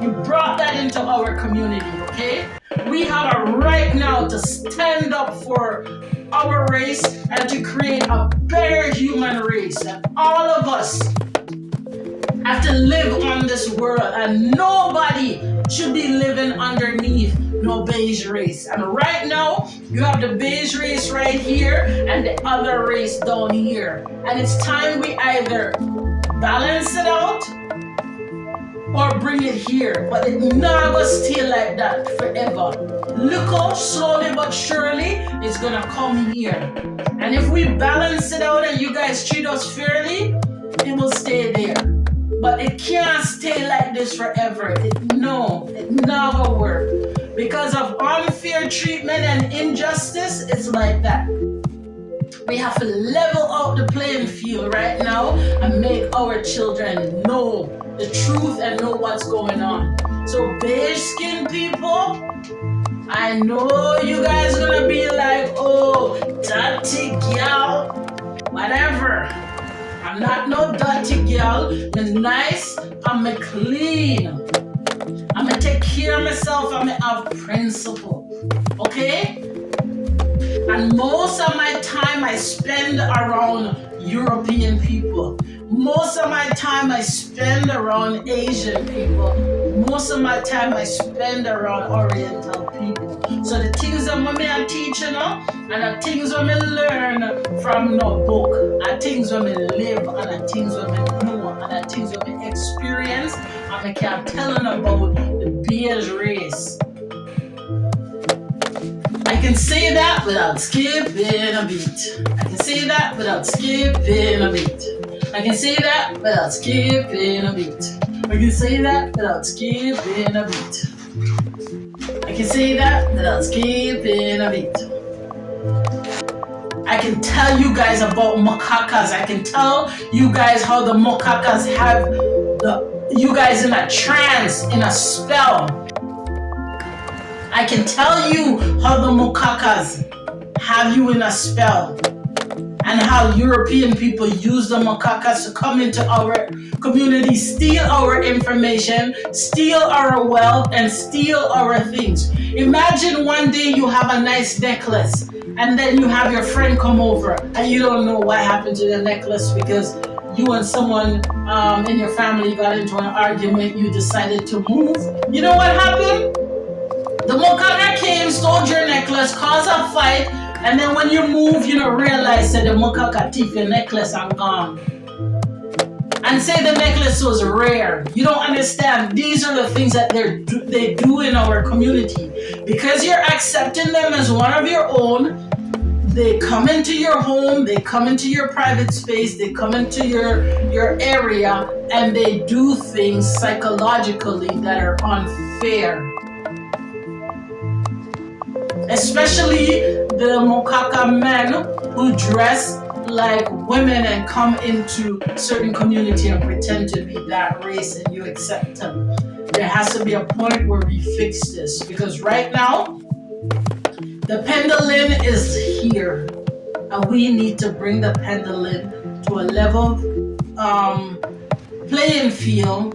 [SPEAKER 1] You brought that into our community, okay? We have a right now to stand up for our race and to create a better human race. And all of us have to live on this world, and nobody should be living underneath no beige race. And right now, you have the beige race right here and the other race down here. And it's time we either balance it out or bring it here. But it never stay like that forever. Look how slowly but surely it's gonna come here. And if we balance it out and you guys treat us fairly, it will stay there. But it can't stay like this forever. It never works. Because of unfair treatment and injustice, it's like that. We have to level out the playing field right now and make our children know the truth and know what's going on. So beige skin people, I know you guys gonna be like, oh, dirty girl, whatever. I'm not no dirty girl. I'm nice, I'm clean. I'm gonna take care of myself, I'm gonna have principle. Okay? And most of my time I spend around European people. Most of my time I spend around Asian people. Most of my time I spend around Oriental people. So the things that I teach, and the things that I learn from no book, and things that I live, and the things that I know, and the things that I experience, and I can tell them about the beige race. I can say that without skipping a beat. I can say that without skipping a beat. I can say that without skipping a beat. I can say that without skipping a beat. I can say that without skipping a beat. I can tell you guys about macacas. I can tell you guys how the macacas have you guys in a trance, in a spell. I can tell you how the macacas have you in a spell. And how European people use the macacas to come into our community, steal our information, steal our wealth, and steal our things. Imagine one day you have a nice necklace, and then you have your friend come over, and you don't know what happened to the necklace because you and someone in your family got into an argument, you decided to move. You know what happened? The macaca came, stole your necklace, caused a fight, and then when you move, you don't realize that the macaca thief your necklace and gone. And say the necklace was rare. You don't understand. These are the things that they do in our community. Because you're accepting them as one of your own, they come into your home, they come into your private space, they come into your area, and they do things psychologically that are unfair. Especially the macaca men who dress like women and come into certain community and pretend to be that race and you accept them. There has to be a point where we fix this, because right now the pendulum is here and we need to bring the pendulum to a level playing field.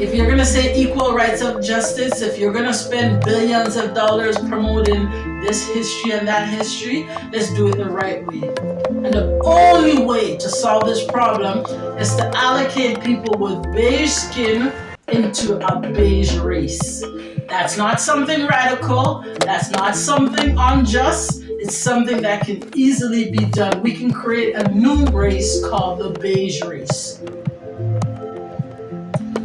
[SPEAKER 1] If you're going to say equal rights of justice, if you're going to spend billions of dollars promoting this history and that history, let's do it the right way. And the only way to solve this problem is to allocate people with beige skin into a beige race. That's not something radical. That's not something unjust. It's something that can easily be done. We can create a new race called the beige race.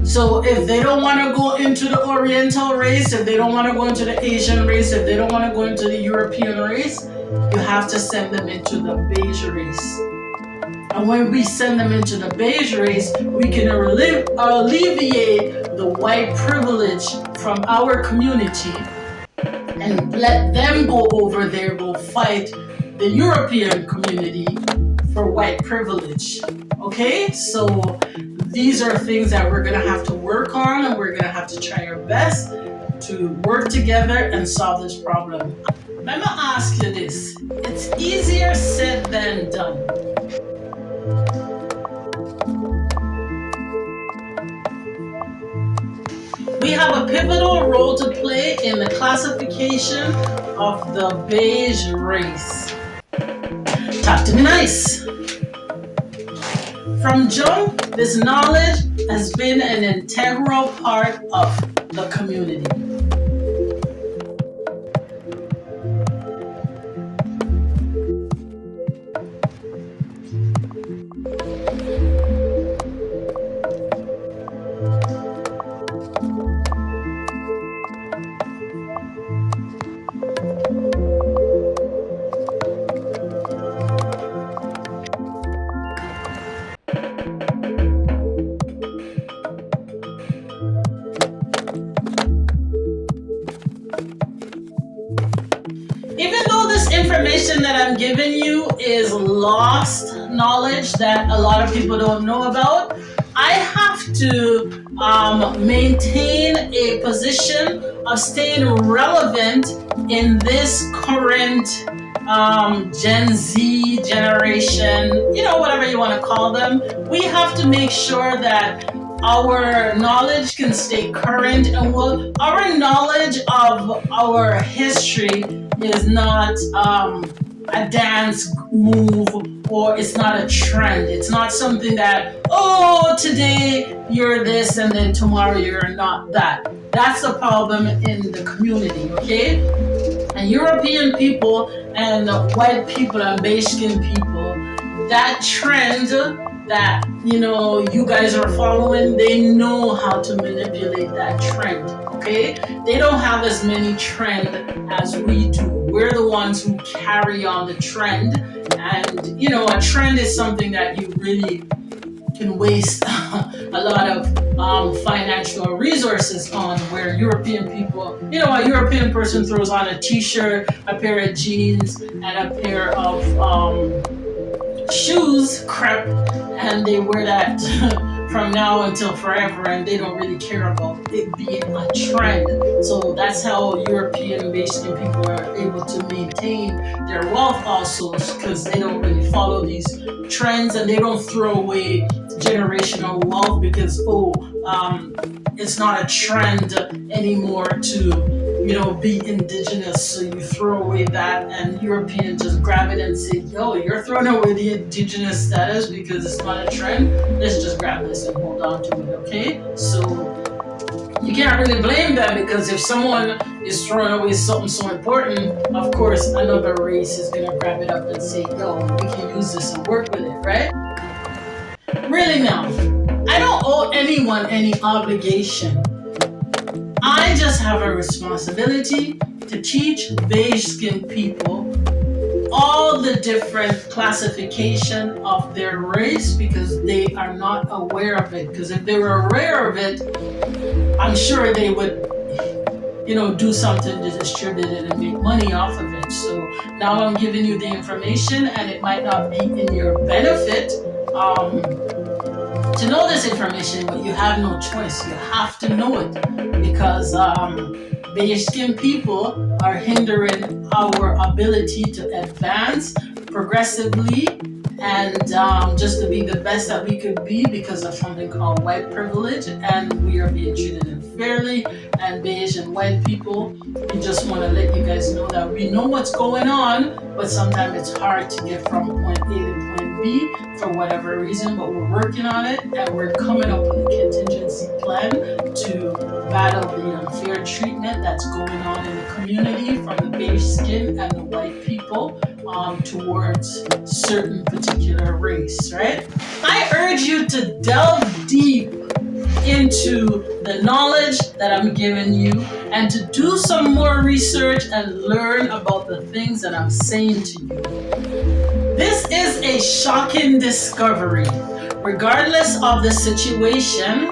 [SPEAKER 1] So if they don't want to go into the Oriental race, if they don't want to go into the Asian race, if they don't want to go into the European race, you have to send them into the beige race. And when we send them into the beige race, we can alleviate the white privilege from our community and let them go over there, go fight the European community for white privilege. Okay, so these are things that we're going to have to work on, and we're going to have to try our best to work together and solve this problem. Let me ask you this. It's easier said than done. We have a pivotal role to play in the classification of the beige race. Talk to me nice. From jump, this knowledge has been an integral part of the community. Even though this information that I'm giving you is lost knowledge that a lot of people don't know about, I have to maintain a position of staying relevant in this current Gen Z generation, whatever you want to call them. We have to make sure that our knowledge can stay current, and our knowledge of our history is not a dance move, or it's not a trend. It's not something that, oh, today you're this and then tomorrow you're not that. That's the problem in the community, okay? And European people and white people and beige skin people, that trend that you guys are following, they know how to manipulate that trend, okay? They don't have as many trend as we do. We're the ones who carry on the trend, and a trend is something that you really can waste a lot of financial resources on, where European people, a European person throws on a t-shirt, a pair of jeans, and a pair of shoes, crepe, and they wear that from now until forever, and they don't really care about it being a trend. So that's how European beige skin people are able to maintain their wealth also, because they don't really follow these trends, and they don't throw away generational wealth because it's not a trend anymore to be indigenous, so you throw away that, and Europeans just grab it and say, yo, you're throwing away the indigenous status because it's not a trend. Let's just grab this and hold on to it, okay? So you can't really blame them, because if someone is throwing away something so important, of course another race is gonna grab it up and say, yo, we can use this and work with it, right? Really now, I don't owe anyone any obligation. I just have a responsibility to teach beige skinned people all the different classification of their race, because they are not aware of it. Because if they were aware of it, I'm sure they would do something to distribute it and make money off of it. So now I'm giving you the information, and it might not be in your benefit to know this information, but you have no choice. You have to know it, because beige skin people are hindering our ability to advance progressively and just to be the best that we could be, because of something called white privilege, and we are being treated unfairly. And beige and white people, we just want to let you guys know that we know what's going on, but sometimes it's hard to get from point A to point B for whatever reason, but we're working on it, and we're coming up with a contingency plan to battle the unfair treatment that's going on in the community from the beige skin and the white people towards certain particular race, right? I urge you to delve deep into the knowledge that I'm giving you, and to do some more research and learn about the things that I'm saying to you. This is a shocking discovery. Regardless of the situation,